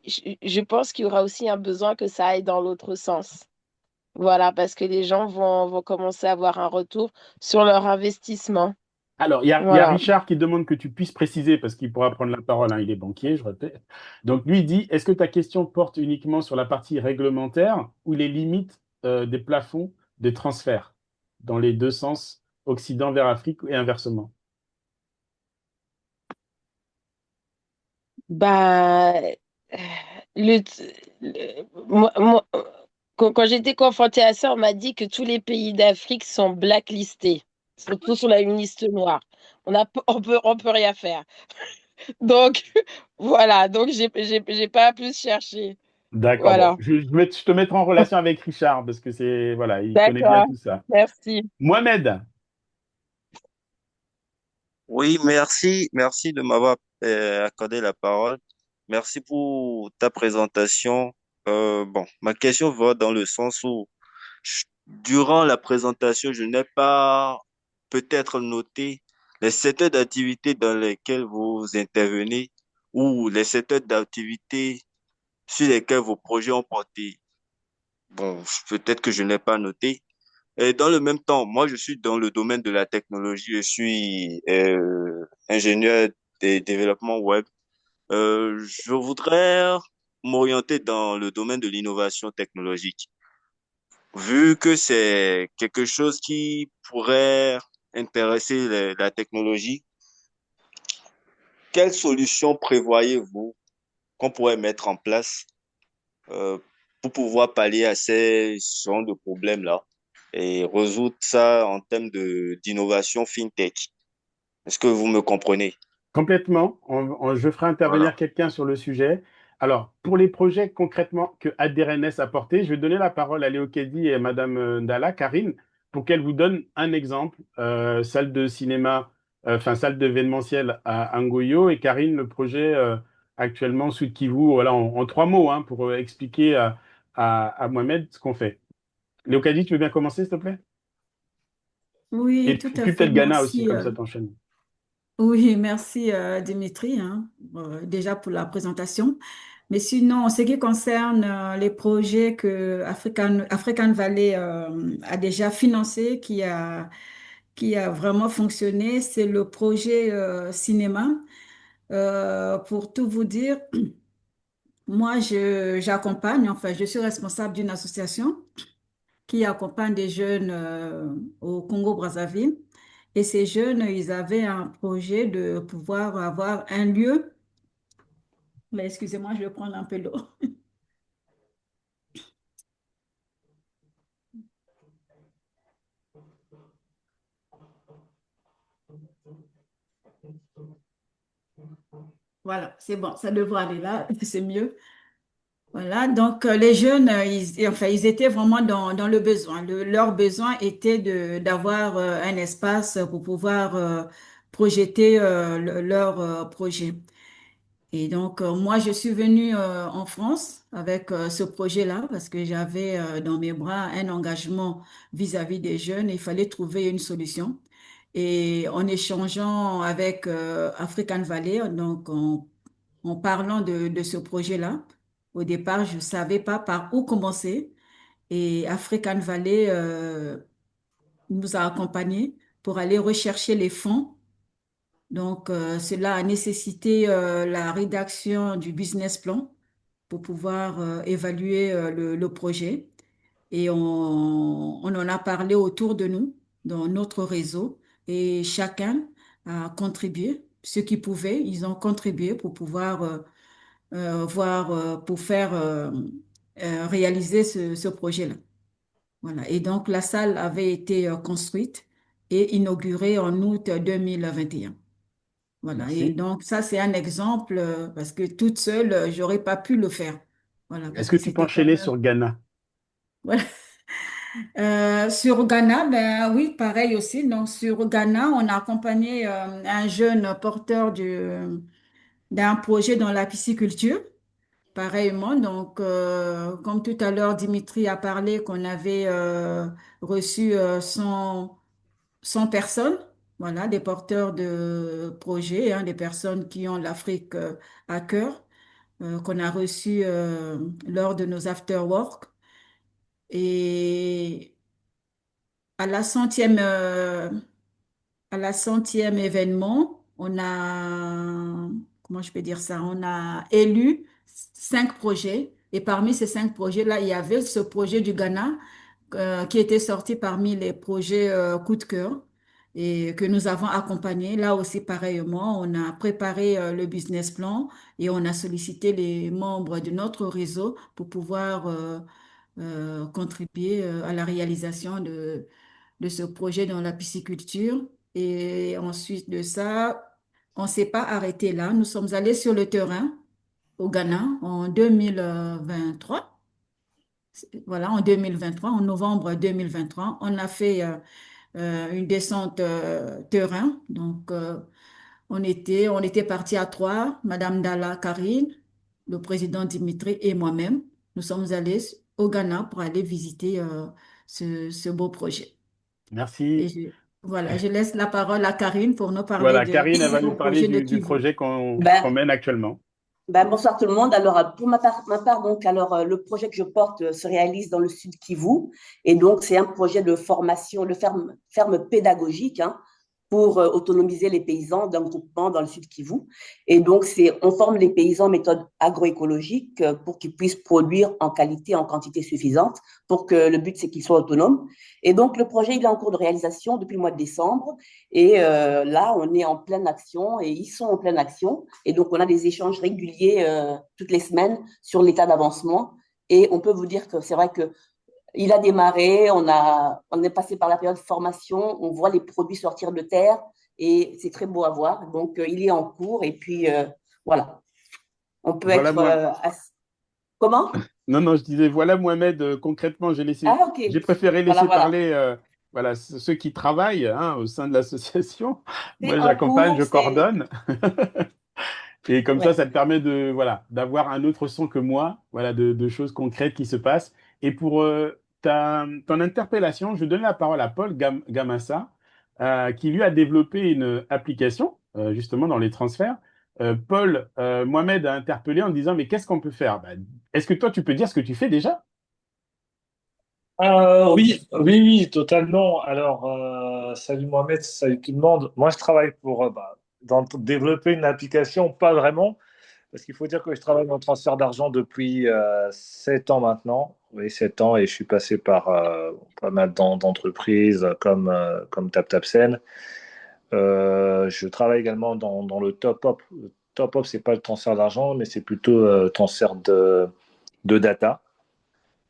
je pense qu'il y aura aussi un besoin que ça aille dans l'autre sens. Voilà, parce que les gens vont commencer à avoir un retour sur leur investissement. Alors, il y a Voilà. Richard qui demande que tu puisses préciser, parce qu'il pourra prendre la parole, hein, il est banquier, je répète. Donc, lui il dit, est-ce que ta question porte uniquement sur la partie réglementaire ou les limites des plafonds de transfert dans les deux sens, Occident vers Afrique et inversement? Bah, le, quand j'étais confrontée à ça, on m'a dit que tous les pays d'Afrique sont blacklistés, surtout sur la liste noire. On peut rien faire. Donc, voilà. Donc, j'ai pas plus cherché. D'accord, bon, Voilà. je te mettrai en relation avec Richard, parce que c'est, voilà, il connaît bien D'accord. tout ça. Merci. Mohamed, Oui, merci de m'avoir accordé la parole. Merci pour ta présentation. Bon, ma question va dans le sens où durant la présentation, je n'ai pas peut-être noté les secteurs d'activité dans lesquels vous intervenez ou les secteurs d'activité sur lesquels vos projets ont porté. Bon, peut-être que je n'ai pas noté. Et dans le même temps, moi, je suis dans le domaine de la technologie. Je suis ingénieur des développements web. Je voudrais m'orienter dans le domaine de l'innovation technologique. Vu que c'est quelque chose qui pourrait intéresser la technologie, quelles solutions prévoyez-vous qu'on pourrait mettre en place euh, pour pouvoir pallier à ces genres de problèmes-là et résoudre ça en termes de d'innovation fintech? Est-ce que vous me comprenez? complètement. Je ferai intervenir Voilà. quelqu'un sur le sujet. Alors, pour les projets concrètement que ADRNS a portés, je vais donner la parole à Léo Kedi et à Madame Ndala, Karine, pour qu'elles vous donnent un exemple. Salle de cinéma, enfin salle d'événementiel à Angoyo, et Karine, le projet actuellement Sud Kivu, voilà, en trois mots, hein, pour expliquer à Mohamed ce qu'on fait. Léo Kedi, tu veux bien commencer, s'il te plaît? Oui, Et tout à puis fait. peut-être Ghana aussi, Merci. comme ça t'enchaînes. Oui, merci Dimitri, hein, déjà pour la présentation. Mais sinon, en ce qui concerne les projets que African Valley a déjà financé, qui a vraiment fonctionné, c'est le projet cinéma. Pour tout vous dire, moi, j'accompagne, enfin, je suis responsable d'une association qui accompagne des jeunes au Congo-Brazzaville. Et ces jeunes, ils avaient un projet de pouvoir avoir un lieu. Mais excusez-moi, je vais prendre un peu d'eau. Voilà, c'est bon, ça devrait aller là, c'est mieux. Voilà, donc les jeunes, enfin, ils étaient vraiment dans le besoin. Leur besoin était d'avoir un espace pour pouvoir projeter leur projet. Et donc, moi, je suis venue en France avec ce projet-là parce que j'avais dans mes bras un engagement vis-à-vis des jeunes. Il fallait trouver une solution. Et en échangeant avec African Valley, donc en parlant de ce projet-là, au départ, je ne savais pas par où commencer. Et African Valley nous a accompagnés pour aller rechercher les fonds. Donc, cela a nécessité la rédaction du business plan pour pouvoir évaluer le projet. Et on en a parlé autour de nous, dans notre réseau, et chacun a contribué. ce qu'ils pouvaient. Ils ont contribué pour pouvoir pour faire réaliser ce projet-là. Voilà. Et donc, la salle avait été construite et inaugurée en août 2021. Voilà. Et Merci. donc, ça, c'est un exemple parce que toute seule, j'aurais pas pu le faire. Voilà. Parce Est-ce que que tu peux c'était quand enchaîner même. sur Ghana? Voilà. Sur Ghana, ben oui, pareil aussi. Donc, sur Ghana, on a accompagné un jeune porteur d'un projet dans la pisciculture. Pareillement, donc, comme tout à l'heure, Dimitri a parlé qu'on avait reçu 100 personnes, voilà, des porteurs de projets, hein, des personnes qui ont l'Afrique à cœur, qu'on a reçus lors de nos after-work. Et à la centième, à la centième événement, on a, comment je peux dire ça, on a élu 5 projets. Et parmi ces 5 projets-là, il y avait ce projet du Ghana qui était sorti parmi les projets coup de cœur et que nous avons accompagné. Là aussi, pareillement, on a préparé le business plan et on a sollicité les membres de notre réseau pour pouvoir contribuer à la réalisation de ce projet dans la pisciculture. Et ensuite de ça, on ne s'est pas arrêté là. Nous sommes allés sur le terrain au Ghana en 2023. Voilà, en 2023, en novembre 2023, on a fait une descente terrain. Donc, on était partis à trois, Madame Dalla Karine, le président Dimitri et moi-même. Nous sommes allés au Ghana pour aller visiter ce beau projet. Et Merci. voilà, je laisse la parole à Karine pour nous parler Voilà, Karine, elle va nous au parler projet de du Kivu. projet qu'on Ben, mène actuellement. bonsoir tout le monde. Alors, pour ma part donc, alors, le projet que je porte se réalise dans le sud Kivu. Et donc, c'est un projet de formation, de ferme pédagogique, hein, pour autonomiser les paysans d'un groupement dans le sud Kivu. Et donc, on forme les paysans en méthode agroécologique pour qu'ils puissent produire en qualité, en quantité suffisante, pour que le but, c'est qu'ils soient autonomes. Et donc, le projet, il est en cours de réalisation depuis le mois de décembre. Et là, on est en pleine action et ils sont en pleine action. Et donc, on a des échanges réguliers toutes les semaines sur l'état d'avancement. Et on peut vous dire que c'est vrai que il a démarré, on est passé par la période de formation, on voit les produits sortir de terre et c'est très beau à voir. Donc, il est en cours et puis voilà, on peut Voilà, être moi. Comment? Non, non, je disais, voilà, Mohamed, concrètement, Ah, ok. j'ai préféré Voilà, laisser voilà. parler voilà, ceux qui travaillent hein, au sein de l'association. C'est Moi, en j'accompagne, cours, je coordonne. Et comme ça ouais. te permet de, voilà, d'avoir un autre son que moi, voilà, de choses concrètes qui se passent. Et pour ton interpellation, je donne la parole à Paul Gamassa, qui lui a développé une application, justement, dans les transferts. Paul, Mohamed a interpellé en disant, mais qu'est-ce qu'on peut faire? Bah, est-ce que toi, tu peux dire ce que tu fais déjà? Oui, oui, oui, totalement. Alors, salut Mohamed, salut tout le monde. Moi, je travaille développer une application, pas vraiment, parce qu'il faut dire que je travaille dans le transfert d'argent depuis 7 ans maintenant. Oui, 7 ans, et je suis passé par pas mal d'entreprises comme TapTapSend. Je travaille également dans le top-up. Le top-up, c'est pas le transfert d'argent, mais c'est plutôt transfert de data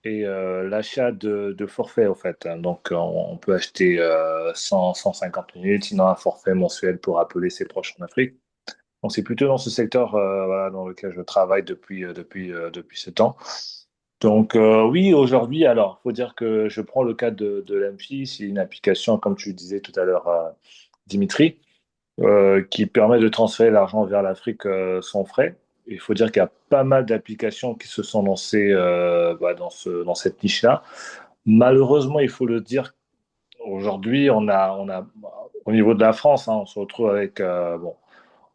et l'achat de forfaits, en fait. Donc, on peut acheter 150 minutes, sinon un forfait mensuel pour appeler ses proches en Afrique. Donc, c'est plutôt dans ce secteur voilà, dans lequel je travaille depuis 7 ans. Donc, oui, aujourd'hui, alors, il faut dire que je prends le cas de l'Amphi. C'est une application, comme tu disais tout à l'heure, Dimitri, qui permet de transférer l'argent vers l'Afrique sans frais. Il faut dire qu'il y a pas mal d'applications qui se sont lancées dans cette niche-là. Malheureusement, il faut le dire, aujourd'hui, au niveau de la France, hein, on se retrouve avec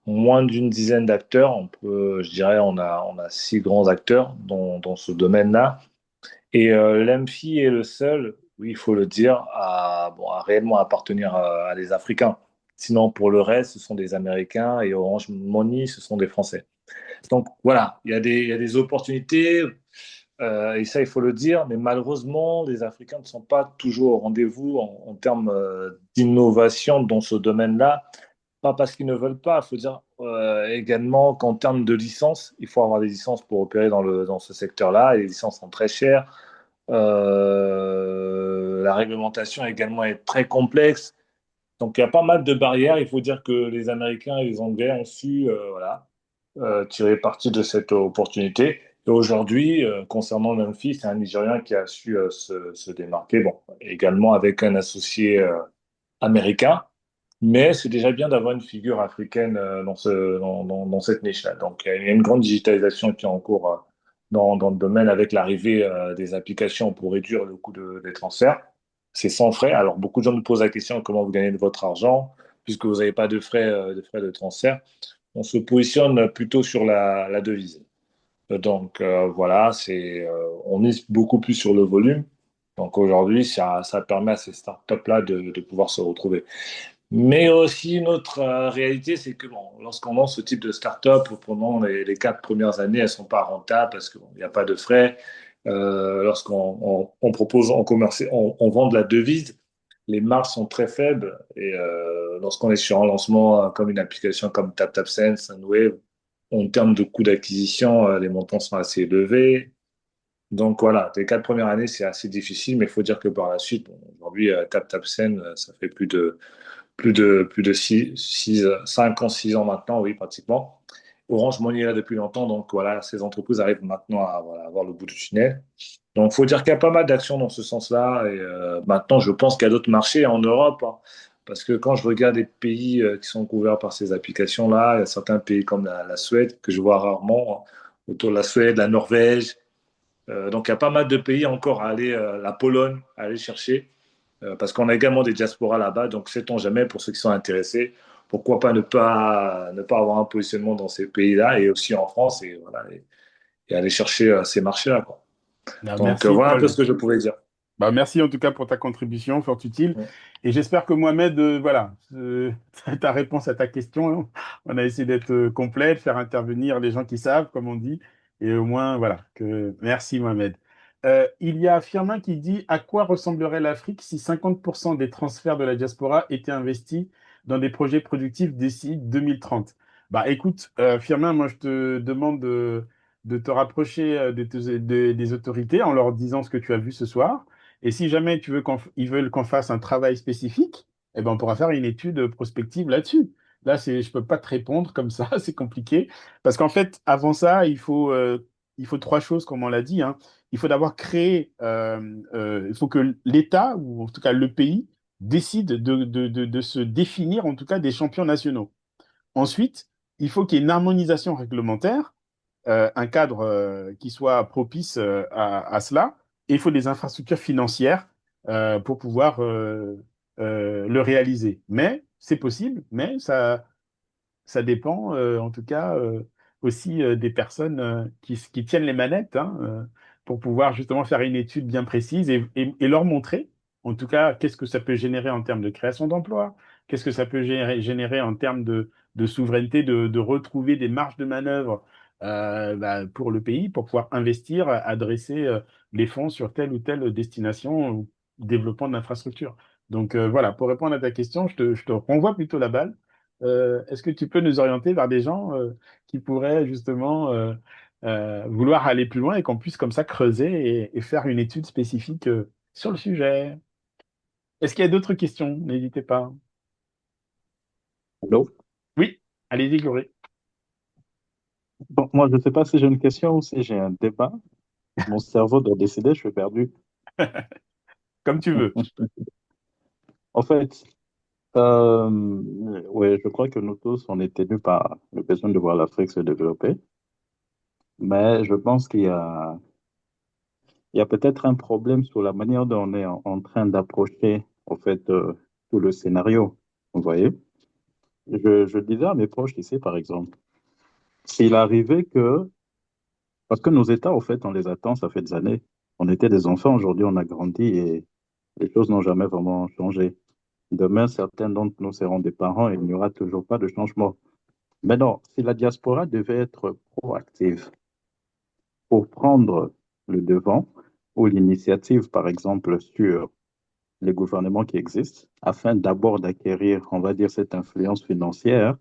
moins d'une dizaine d'acteurs. Je dirais, on a 6 grands acteurs dans ce domaine-là. Et l'Amphi est le seul, oui, il faut le dire, à réellement appartenir à des Africains. Sinon, pour le reste, ce sont des Américains et Orange Money, ce sont des Français. Donc voilà, il y a des opportunités, et ça, il faut le dire, mais malheureusement, les Africains ne sont pas toujours au rendez-vous en termes d'innovation dans ce domaine-là, pas parce qu'ils ne veulent pas. Il faut dire également qu'en termes de licences, il faut avoir des licences pour opérer dans ce secteur-là. Et les licences sont très chères. La réglementation également est très complexe. Donc, il y a pas mal de barrières. Il faut dire que les Américains et les Anglais ont su voilà, tirer parti de cette opportunité. Et aujourd'hui, concernant Memphis, c'est un Nigérian qui a su se démarquer. Bon, également avec un associé américain. Mais c'est déjà bien d'avoir une figure africaine dans cette niche-là. Donc, il y a une grande digitalisation qui est en cours dans le domaine avec l'arrivée des applications pour réduire le coût des transferts. C'est sans frais. Alors, beaucoup de gens nous posent la question comment vous gagnez de votre argent puisque vous n'avez pas de frais de transfert. On se positionne plutôt sur la devise. Donc, voilà, on mise beaucoup plus sur le volume. Donc, aujourd'hui, ça permet à ces startups-là de pouvoir se retrouver. Mais aussi une autre réalité, c'est que bon, lorsqu'on lance ce type de start-up, pendant les 4 premières années, elles ne sont pas rentables parce qu'il n'y a pas de frais. Lorsqu'on on propose, on vend de la devise, les marges sont très faibles. Et lorsqu'on est sur un lancement comme une application comme TapTapSense, Sunwave, en termes de coût d'acquisition, les montants sont assez élevés. Donc voilà, les 4 premières années, c'est assez difficile, mais il faut dire que par la suite, bon, aujourd'hui, TapTapSense, ça fait plus de 5 ans, 6 ans maintenant, oui, pratiquement. Orange Money est là depuis longtemps, donc voilà, ces entreprises arrivent maintenant à voilà, avoir le bout du tunnel. Donc, il faut dire qu'il y a pas mal d'actions dans ce sens-là. Et maintenant, je pense qu'il y a d'autres marchés en Europe, hein, parce que quand je regarde les pays qui sont couverts par ces applications-là, il y a certains pays comme la Suède, que je vois rarement, hein, autour de la Suède, la Norvège. Donc, il y a pas mal de pays encore à aller, la Pologne, à aller chercher. Parce qu'on a également des diasporas là-bas, donc sait-on jamais pour ceux qui sont intéressés, pourquoi pas ne pas avoir un positionnement dans ces pays-là et aussi en France et, voilà, et aller chercher ces marchés-là, quoi. Ah, Donc merci, voilà un peu Paul. ce que je pouvais dire. Bah, merci en tout cas pour ta contribution, fort utile. Ouais. Et j'espère que Mohamed, voilà, ta réponse à ta question, on a essayé d'être complet, de faire intervenir les gens qui savent, comme on dit. Et au moins, voilà, merci Mohamed. Il y a Firmin qui dit, à quoi ressemblerait l'Afrique si 50% des transferts de la diaspora étaient investis dans des projets productifs d'ici 2030? Bah écoute, Firmin, moi je te demande de te rapprocher des autorités en leur disant ce que tu as vu ce soir. Et si jamais ils veulent qu'on fasse un travail spécifique, eh ben, on pourra faire une étude prospective là-dessus. Là, je peux pas te répondre comme ça, c'est compliqué. Parce qu'en fait, avant ça, il faut trois choses, comme on l'a dit, hein. Il faut d'abord créer, il faut que l'État, ou en tout cas le pays, décide de se définir, en tout cas, des champions nationaux. Ensuite, il faut qu'il y ait une harmonisation réglementaire, un cadre qui soit propice à cela. Et il faut des infrastructures financières pour pouvoir le réaliser. Mais c'est possible, mais ça dépend en tout cas aussi des personnes qui tiennent les manettes, hein, pour pouvoir justement faire une étude bien précise et leur montrer en tout cas qu'est-ce que ça peut générer en termes de création d'emplois, qu'est-ce que ça peut générer en termes de souveraineté, de retrouver des marges de manœuvre bah, pour le pays, pour pouvoir investir, adresser les fonds sur telle ou telle destination ou développement de l'infrastructure. Donc voilà, pour répondre à ta question, je te renvoie plutôt la balle. Est-ce que tu peux nous orienter vers des gens qui pourraient justement vouloir aller plus loin et qu'on puisse comme ça creuser et faire une étude spécifique sur le sujet? Est-ce qu'il y a d'autres questions? N'hésitez pas. Allô? Oui, allez-y, Glory. Bon, moi, je ne sais pas si j'ai une question ou si j'ai un débat. Mon cerveau doit décider, je suis perdu. Comme tu veux. En fait, ouais, je crois que nous tous, on est tenus par le besoin de voir l'Afrique se développer. Mais je pense qu'il y a peut-être un problème sur la manière dont on est en train d'approcher, en fait, tout le scénario. Vous voyez? Je disais à mes proches ici, par exemple, s'il arrivait que parce que nos États, au fait, on les attend, ça fait des années. On était des enfants, aujourd'hui on a grandi et les choses n'ont jamais vraiment changé. Demain, certains d'entre nous seront des parents et il n'y aura toujours pas de changement. Mais non, si la diaspora devait être proactive pour prendre le devant ou l'initiative, par exemple, sur les gouvernements qui existent afin d'abord d'acquérir, on va dire, cette influence financière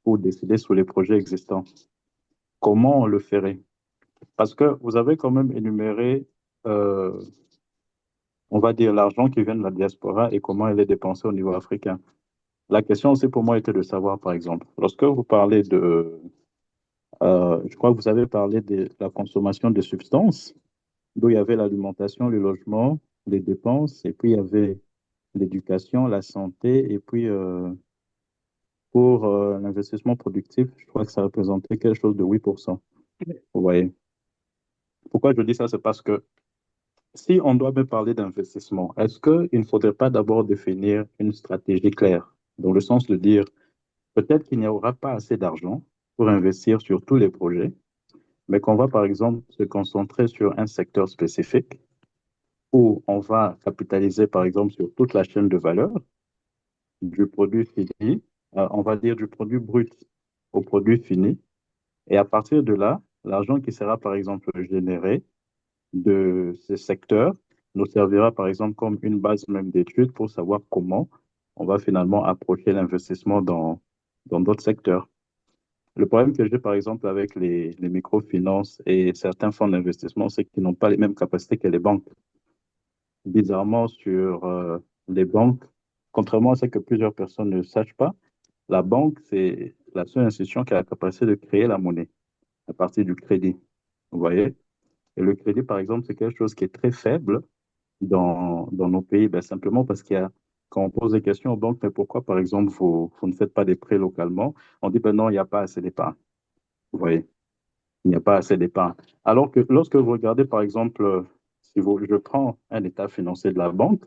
pour décider sur les projets existants. Comment on le ferait? Parce que vous avez quand même énuméré, euh, on va dire, l'argent qui vient de la diaspora et comment elle est dépensée au niveau africain. La question aussi pour moi était de savoir, par exemple, lorsque vous parlez je crois que vous avez parlé de la consommation de substances, d'où il y avait l'alimentation, le logement, les dépenses, et puis il y avait l'éducation, la santé, et puis pour l'investissement productif, je crois que ça représentait quelque chose de 8%. Vous voyez. Pourquoi je dis ça? C'est parce que si on doit me parler d'investissement, est-ce qu'il ne faudrait pas d'abord définir une stratégie claire, dans le sens de dire peut-être qu'il n'y aura pas assez d'argent pour investir sur tous les projets, mais qu'on va par exemple se concentrer sur un secteur spécifique où on va capitaliser par exemple sur toute la chaîne de valeur du produit fini, on va dire du produit brut au produit fini. Et à partir de là, l'argent qui sera par exemple généré de ces secteurs nous servira par exemple comme une base même d'études pour savoir comment on va finalement approcher l'investissement dans d'autres secteurs. Le problème que j'ai par exemple avec les microfinances et certains fonds d'investissement, c'est qu'ils n'ont pas les mêmes capacités que les banques. Bizarrement, sur les banques, contrairement à ce que plusieurs personnes ne sachent pas, la banque, c'est la seule institution qui a la capacité de créer la monnaie à partir du crédit. Vous voyez? Et le crédit, par exemple, c'est quelque chose qui est très faible dans nos pays, ben, simplement parce qu'il y a, quand on pose des questions aux banques, mais pourquoi, par exemple, vous ne faites pas des prêts localement? On dit, ben non, il n'y a pas assez d'épargne. Vous voyez? Il n'y a pas assez d'épargne. Alors que lorsque vous regardez, par exemple, si je prends un état financier de la banque,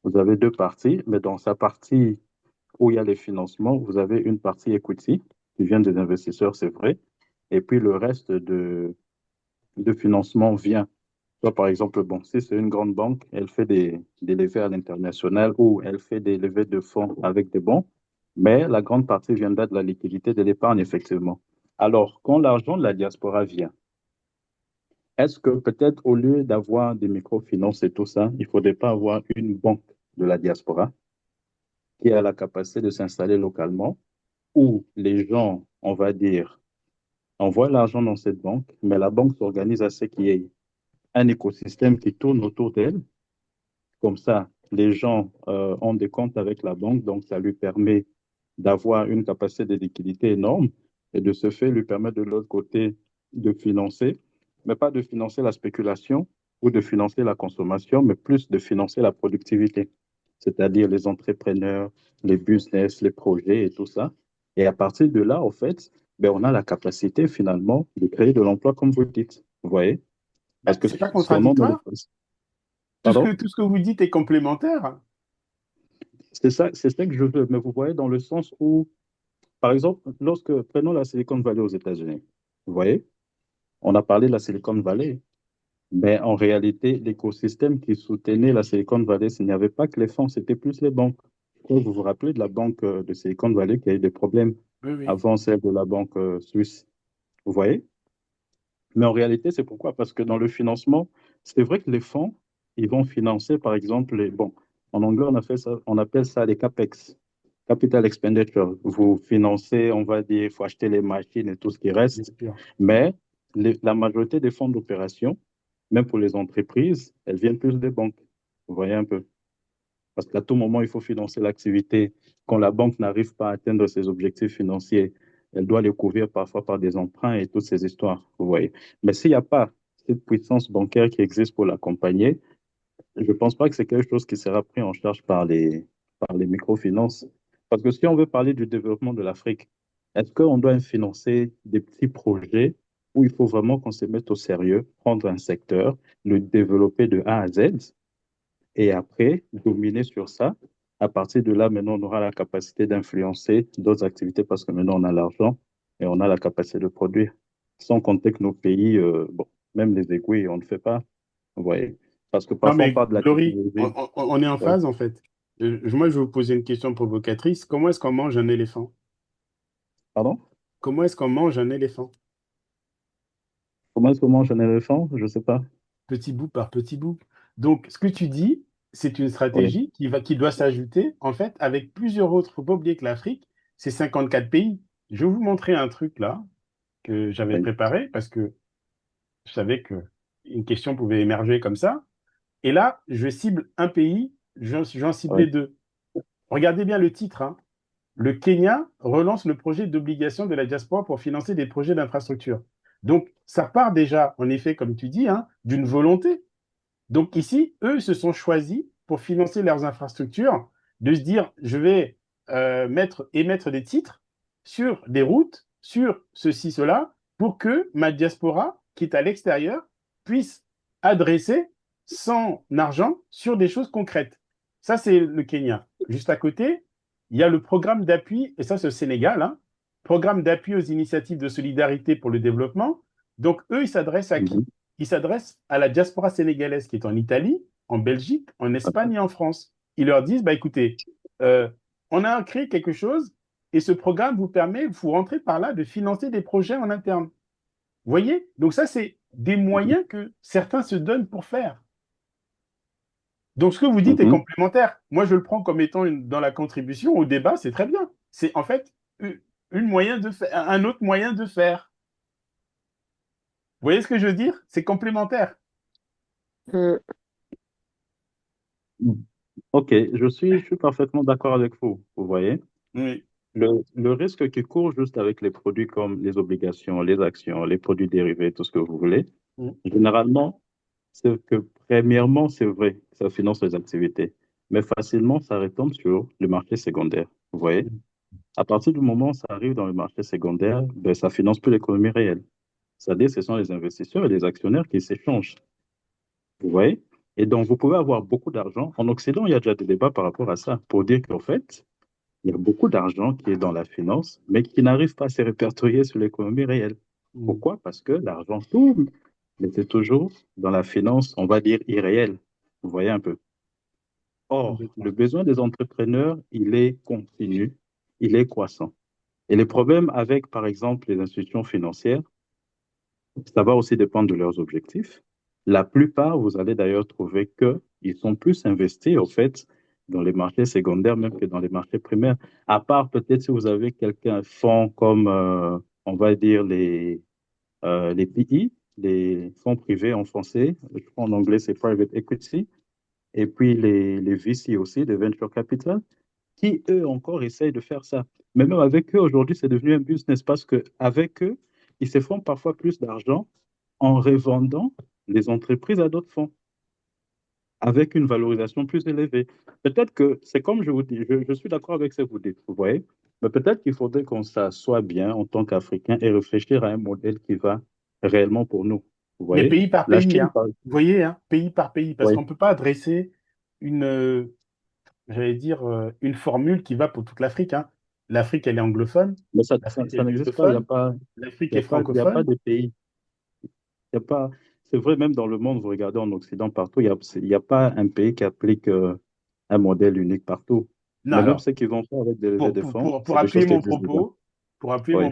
vous avez deux parties, mais dans sa partie où il y a les financements, vous avez une partie equity qui vient des investisseurs, c'est vrai, et puis le reste de financement vient. Soit par exemple, bon, si c'est une grande banque, elle fait des levées à l'international ou elle fait des levées de fonds avec des bons, mais la grande partie viendra de la liquidité de l'épargne, effectivement. Alors, quand l'argent de la diaspora vient, est-ce que peut-être au lieu d'avoir des microfinances et tout ça, il ne faudrait pas avoir une banque de la diaspora qui a la capacité de s'installer localement où les gens, on va dire, envoient l'argent dans cette banque, mais la banque s'organise à ce qu'il y ait un écosystème qui tourne autour d'elle. Comme ça, les gens ont des comptes avec la banque, donc ça lui permet d'avoir une capacité de liquidité énorme et de ce fait lui permettre de l'autre côté de financer, mais pas de financer la spéculation ou de financer la consommation, mais plus de financer la productivité, c'est-à-dire les entrepreneurs, les business, les projets et tout ça. Et à partir de là, en fait, ben, on a la capacité finalement de créer de l'emploi, comme vous le dites. Vous voyez? Bah, Parce que c'est pas son nom ne le contradictoire. Pardon? Tout ce que vous dites est complémentaire. C'est ça que je veux. Mais vous voyez, dans le sens où, par exemple, prenons la Silicon Valley aux États-Unis, vous voyez, on a parlé de la Silicon Valley, mais en réalité, l'écosystème qui soutenait la Silicon Valley, ce n'y avait pas que les fonds, c'était plus les banques. Vous vous rappelez de la banque de Silicon Valley qui a eu des problèmes Oui, oui. avant celle de la banque suisse, vous voyez? Mais en réalité, c'est pourquoi? Parce que dans le financement, c'est vrai que les fonds, ils vont financer, par exemple, bon, en anglais, on appelle ça les CAPEX, Capital Expenditure. Vous financez, on va dire, il faut acheter les machines et tout ce qui Bien reste. sûr. Mais la majorité des fonds d'opération, même pour les entreprises, elles viennent plus des banques. Vous voyez un peu? Parce qu'à tout moment, il faut financer l'activité. Quand la banque n'arrive pas à atteindre ses objectifs financiers, elle doit les couvrir parfois par des emprunts et toutes ces histoires, vous voyez. Mais s'il n'y a pas cette puissance bancaire qui existe pour l'accompagner, je ne pense pas que c'est quelque chose qui sera pris en charge par les microfinances. Parce que si on veut parler du développement de l'Afrique, est-ce qu'on doit financer des petits projets où il faut vraiment qu'on se mette au sérieux, prendre un secteur, le développer de A à Z, et après, dominer sur ça. À partir de là, maintenant, on aura la capacité d'influencer d'autres activités parce que maintenant, on a l'argent et on a la capacité de produire. Sans compter que nos pays, bon, même les aiguilles, on ne fait pas. Vous voyez? Parce que Non, parfois, on mais parle de la Glory, technologie. on est en Ouais. phase en fait. Moi, je vais vous poser une question provocatrice. Comment est-ce qu'on mange un éléphant? Pardon? Comment est-ce qu'on mange un éléphant? Comment est-ce qu'on mange un éléphant? Je ne sais pas. Petit bout par petit bout. Donc, ce que tu dis, c'est une Oui, stratégie qui doit s'ajouter, en fait, avec plusieurs autres. Il ne faut pas oublier que l'Afrique, c'est 54 pays. Je vais vous montrer un truc là que j'avais oui, préparé parce que je savais qu'une question pouvait émerger comme ça. Et là, je cible un pays, j'en ciblais oui. deux. Regardez bien le titre, hein. Le Kenya relance le projet d'obligation de la diaspora pour financer des projets d'infrastructure. Donc, ça part déjà, en effet, comme tu dis, hein, d'une volonté. Donc ici, eux se sont choisis pour financer leurs infrastructures, de se dire, je vais émettre des titres sur des routes, sur ceci, cela, pour que ma diaspora, qui est à l'extérieur, puisse adresser son argent sur des choses concrètes. Ça, c'est le Kenya. Juste à côté, il y a le programme d'appui, et ça, c'est au Sénégal, hein, programme d'appui aux initiatives de solidarité pour le développement. Donc, eux, ils s'adressent à qui? Mhm. Ils s'adressent à la diaspora sénégalaise qui est en Italie, en Belgique, en Espagne et en France. Ils leur disent, bah, écoutez, euh, on a créé quelque chose et ce programme vous permet, vous rentrez par là, de financer des projets en interne. Vous voyez? Donc ça, c'est des moyens que certains se donnent pour faire. Donc ce que vous dites est Mhm. complémentaire. Moi, je le prends comme étant dans la contribution au débat, c'est très bien. C'est en fait moyen de faire, un autre moyen de faire. Vous voyez ce que je veux dire? C'est complémentaire. Mm. Mhm. Ok, je suis parfaitement d'accord avec vous. Vous voyez, Oui. le risque qui court juste avec les produits comme les obligations, les actions, les produits dérivés, tout ce que vous voulez, Mm. généralement, c'est que premièrement, c'est vrai, ça finance les activités, mais facilement, ça retombe sur le marché secondaire. Vous voyez, à partir du moment où ça arrive dans le marché secondaire, ben, ça finance plus l'économie réelle. C'est-à-dire, ce sont les investisseurs et les actionnaires qui s'échangent. Vous voyez? Et donc, vous pouvez avoir beaucoup d'argent. En Occident, il y a déjà des débats par rapport à ça, pour dire qu'en fait, il y a beaucoup d'argent qui est dans la finance, mais qui n'arrive pas à se répertorier sur l'économie réelle. Mm. Pourquoi? Parce que l'argent tourne, mais c'est toujours dans la finance, on va dire, irréelle. Vous voyez un peu. Or, le Complètement. besoin des entrepreneurs, il est continu, il est croissant. Et les problèmes avec, par exemple, les institutions financières, ça va aussi dépendre de leurs objectifs. La plupart, vous allez d'ailleurs trouver qu'ils sont plus investis, au fait, dans les marchés secondaires même que dans les marchés primaires. À part peut-être si vous avez quelqu'un fonds comme, on va dire, les PI, les fonds privés en français. Je crois en anglais, c'est private equity. Et puis les VC aussi, les venture capital, qui eux encore essayent de faire ça. Mais même avec eux, aujourd'hui, c'est devenu un business parce qu'avec eux, ils se font parfois plus d'argent en revendant les entreprises à d'autres fonds avec une valorisation plus élevée. Peut-être que c'est comme je vous dis, je suis d'accord avec ce que vous dites, vous voyez, mais peut-être qu'il faudrait qu'on s'assoie bien en tant qu'Africains et réfléchir à un modèle qui va réellement pour nous. Vous Mais voyez, pays par la pays, Chine, hein. Vous voyez, hein, pays par pays, parce oui, qu'on ne peut pas adresser une, j'allais dire, une formule qui va pour toute l'Afrique, hein. L'Afrique, elle est anglophone, mais ça, ça, l'Afrique, elle ça est n'existe pas, lusophone, l'Afrique est il y a pas francophone. de pays, il y a pas, c'est vrai, même dans le monde, vous regardez en Occident, partout, il y a pas un pays qui applique un modèle unique partout. Non, Mais même alors, ceux qui vont faire avec des levées de fonds, pour c'est des choses appuyer qui mon existent déjà. propos, Oui,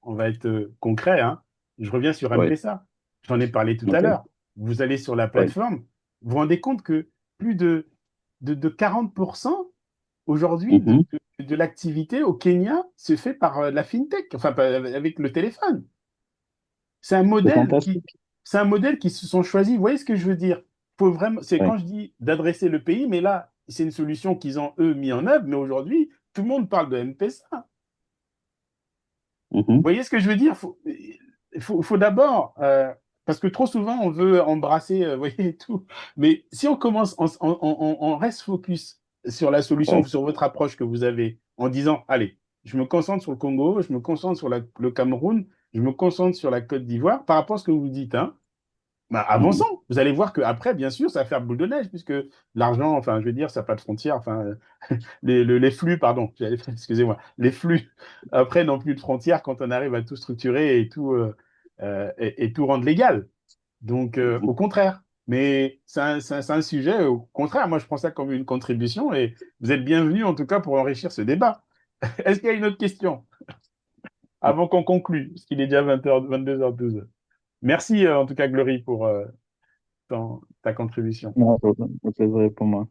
on va être concret, hein. Je reviens sur oui, M-Pesa. J'en ai parlé tout à ok, l'heure. Vous allez sur la oui. plateforme, vous vous rendez compte que plus de 40% aujourd'hui Mhm. de l'activité au Kenya se fait par la fintech, enfin avec le téléphone. C'est un C'est modèle qui, fantastique. c'est un modèle qui se sont choisis. Vous voyez ce que je veux dire? Faut vraiment, c'est Oui. quand je dis d'adresser le pays, mais là, c'est une solution qu'ils ont eux mis en œuvre. Mais aujourd'hui, tout le monde parle de M-Pesa. Vous Mhm. voyez ce que je veux dire? Faut d'abord, parce que trop souvent, on veut embrasser, vous voyez, tout. Mais si on commence, on reste focus sur la solution, Oui. sur votre approche que vous avez, en disant, allez, je me concentre sur le Congo, je me concentre sur le Cameroun, je me concentre sur la Côte d'Ivoire, par rapport à ce que vous dites, hein, bah, Mhm. avançons. Vous allez voir qu'après, bien sûr, ça va faire boule de neige, puisque l'argent, enfin, je veux dire, ça n'a pas de frontières. Enfin, les flux, pardon, excusez-moi, les flux, après, n'ont plus de frontières quand on arrive à tout structurer et tout rendre légal. Donc, Mhm. au contraire. Mais c'est un sujet, au contraire, moi, je prends ça comme une contribution et vous êtes bienvenus, en tout cas, pour enrichir ce débat. Est-ce qu'il y a une autre question avant qu'on conclue, parce qu'il est déjà 20h, 22h12. Merci, en tout cas, Glory, pour ta contribution. Non, c'est vrai pour moi.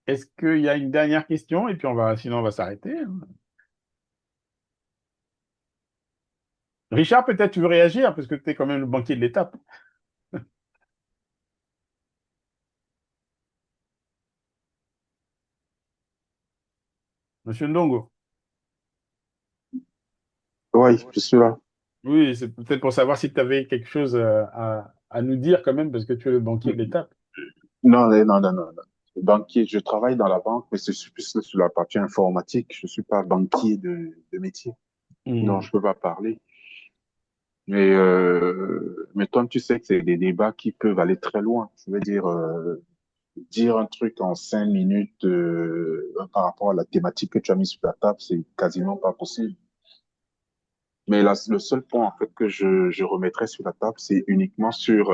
Est-ce qu'il y a une dernière question? Et puis sinon on va s'arrêter, hein. Richard, peut-être tu veux réagir parce que tu es quand même le banquier de l'étape. Monsieur Ndongo. Oui, je suis là. Oui, c'est peut-être pour savoir si tu avais quelque chose à nous dire quand même parce que tu es le banquier de l'étape. Non, non, non, non, non. Banquier, je travaille dans la banque, mais je suis plus sur la partie informatique. Je suis pas banquier de métier. Non, Hmm. je peux pas parler. Mais toi, tu sais que c'est des débats qui peuvent aller très loin. Je veux dire un truc en 5 minutes par rapport à la thématique que tu as mise sur la table, c'est quasiment pas possible. Mais là, le seul point en fait que je remettrai sur la table, c'est uniquement sur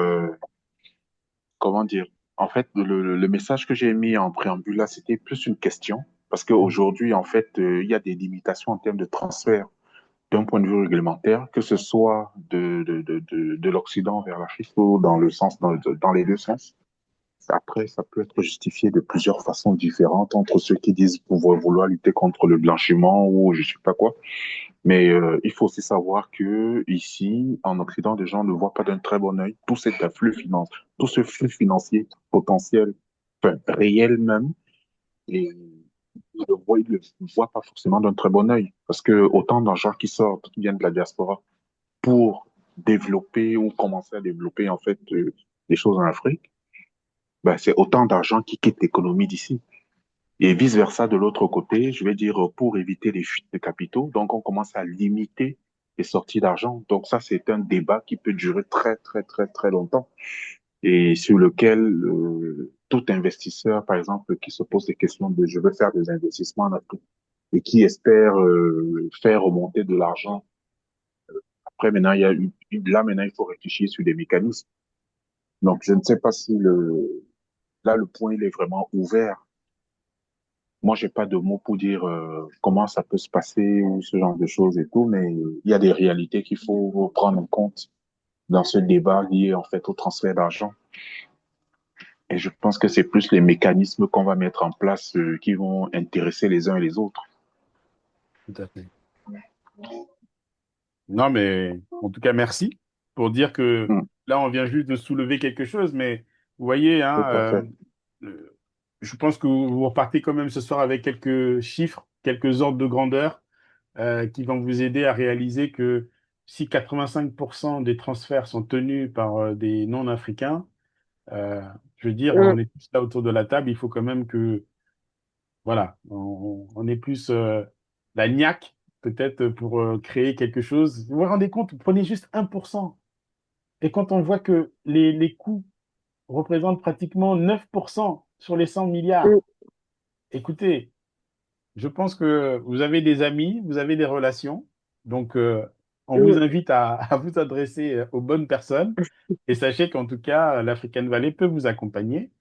comment dire. En fait, le message que j'ai mis en préambule là, c'était plus une question parce qu'aujourd'hui, en fait, il y a des limitations en termes de transfert d'un point de vue réglementaire, que ce soit de l'Occident vers l'Afrique ou dans le sens, dans les deux sens. Après, ça peut être justifié de plusieurs façons différentes entre ceux qui disent pouvoir vouloir lutter contre le blanchiment ou je sais pas quoi. Mais il faut aussi savoir que ici, en Occident, les gens ne voient pas d'un très bon œil tout ce flux financier potentiel, enfin réel même, et ils le voient pas forcément d'un très bon œil, parce que autant d'argent qui sort, qui vient de la diaspora, pour développer ou commencer à développer en fait des choses en Afrique, ben, c'est autant d'argent qui quitte l'économie d'ici. Et vice-versa de l'autre côté, je vais dire pour éviter les fuites de capitaux, donc on commence à limiter les sorties d'argent. Donc ça, c'est un débat qui peut durer très, très, très, très longtemps et sur lequel tout investisseur, par exemple, qui se pose des questions de je veux faire des investissements en Afrique et qui espère faire remonter de l'argent. Après, maintenant, là, maintenant, il faut réfléchir sur des mécanismes. Donc, je ne sais pas si là, le point, il est vraiment ouvert. Moi, j'ai pas de mots pour dire comment ça peut se passer ou ce genre de choses et tout, mais il y a des réalités qu'il faut prendre en compte dans ce débat lié en fait au transfert d'argent. Et je pense que c'est plus les mécanismes qu'on va mettre en place qui vont intéresser les uns et les autres. Tout à fait. Non, mais en tout cas, merci pour dire que Mm, là, on vient juste de soulever quelque chose, mais vous voyez, hein, tout à fait. euh, je pense que vous repartez quand même ce soir avec quelques chiffres, quelques ordres de grandeur qui vont vous aider à réaliser que si 85% des transferts sont tenus par des non-africains, euh, je veux dire, Mm. on est tous là autour de la table, il faut quand même que, voilà, on ait plus la niaque peut-être pour créer quelque chose. Vous vous rendez compte, vous prenez juste 1%. Et quand on voit que les coûts représentent pratiquement 9% sur les 100 Mm. milliards, écoutez, je pense que vous avez des amis, vous avez des relations. Donc, on vous Mm. invite à vous adresser aux bonnes personnes. Et sachez qu'en tout cas, l'African Valley peut vous accompagner.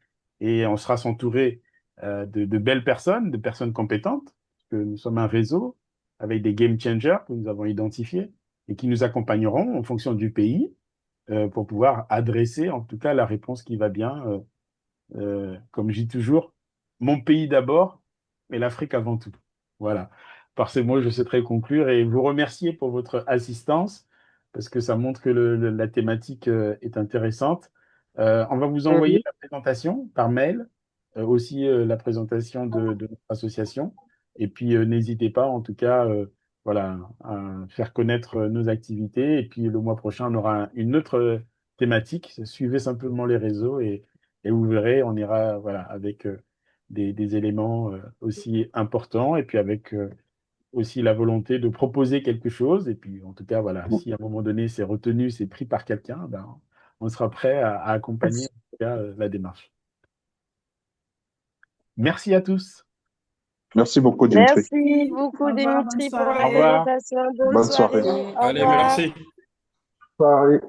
Et on sera s'entourer de belles personnes, de personnes compétentes. Parce que nous sommes un réseau avec des game changers que nous avons identifiés et qui nous accompagneront en fonction du pays pour pouvoir adresser en tout cas la réponse qui va bien. Comme je dis toujours, mon pays d'abord, mais l'Afrique avant tout. Voilà. Par ces mots, je souhaiterais conclure et vous remercier pour votre assistance, parce que ça montre que la thématique est intéressante. On va vous envoyer Mhm. la présentation par mail, aussi la présentation de notre association. Et puis, n'hésitez pas, en tout cas, voilà, à faire connaître nos activités. Et puis, le mois prochain, on aura une autre thématique. Suivez simplement les réseaux et vous verrez, on ira voilà, avec des éléments aussi importants et puis avec aussi la volonté de proposer quelque chose. Et puis, en tout cas, voilà, si à un moment donné c'est retenu, c'est pris par quelqu'un, ben, on sera prêt à accompagner en tout cas, la démarche. Merci à tous. Merci beaucoup, Dimitri. Merci beaucoup, Au revoir, bonne Dimitri, pour Au la soirée. revoir. présentation. Bonne Bonne soirée. soirée. Au Allez, revoir. merci. Soirée.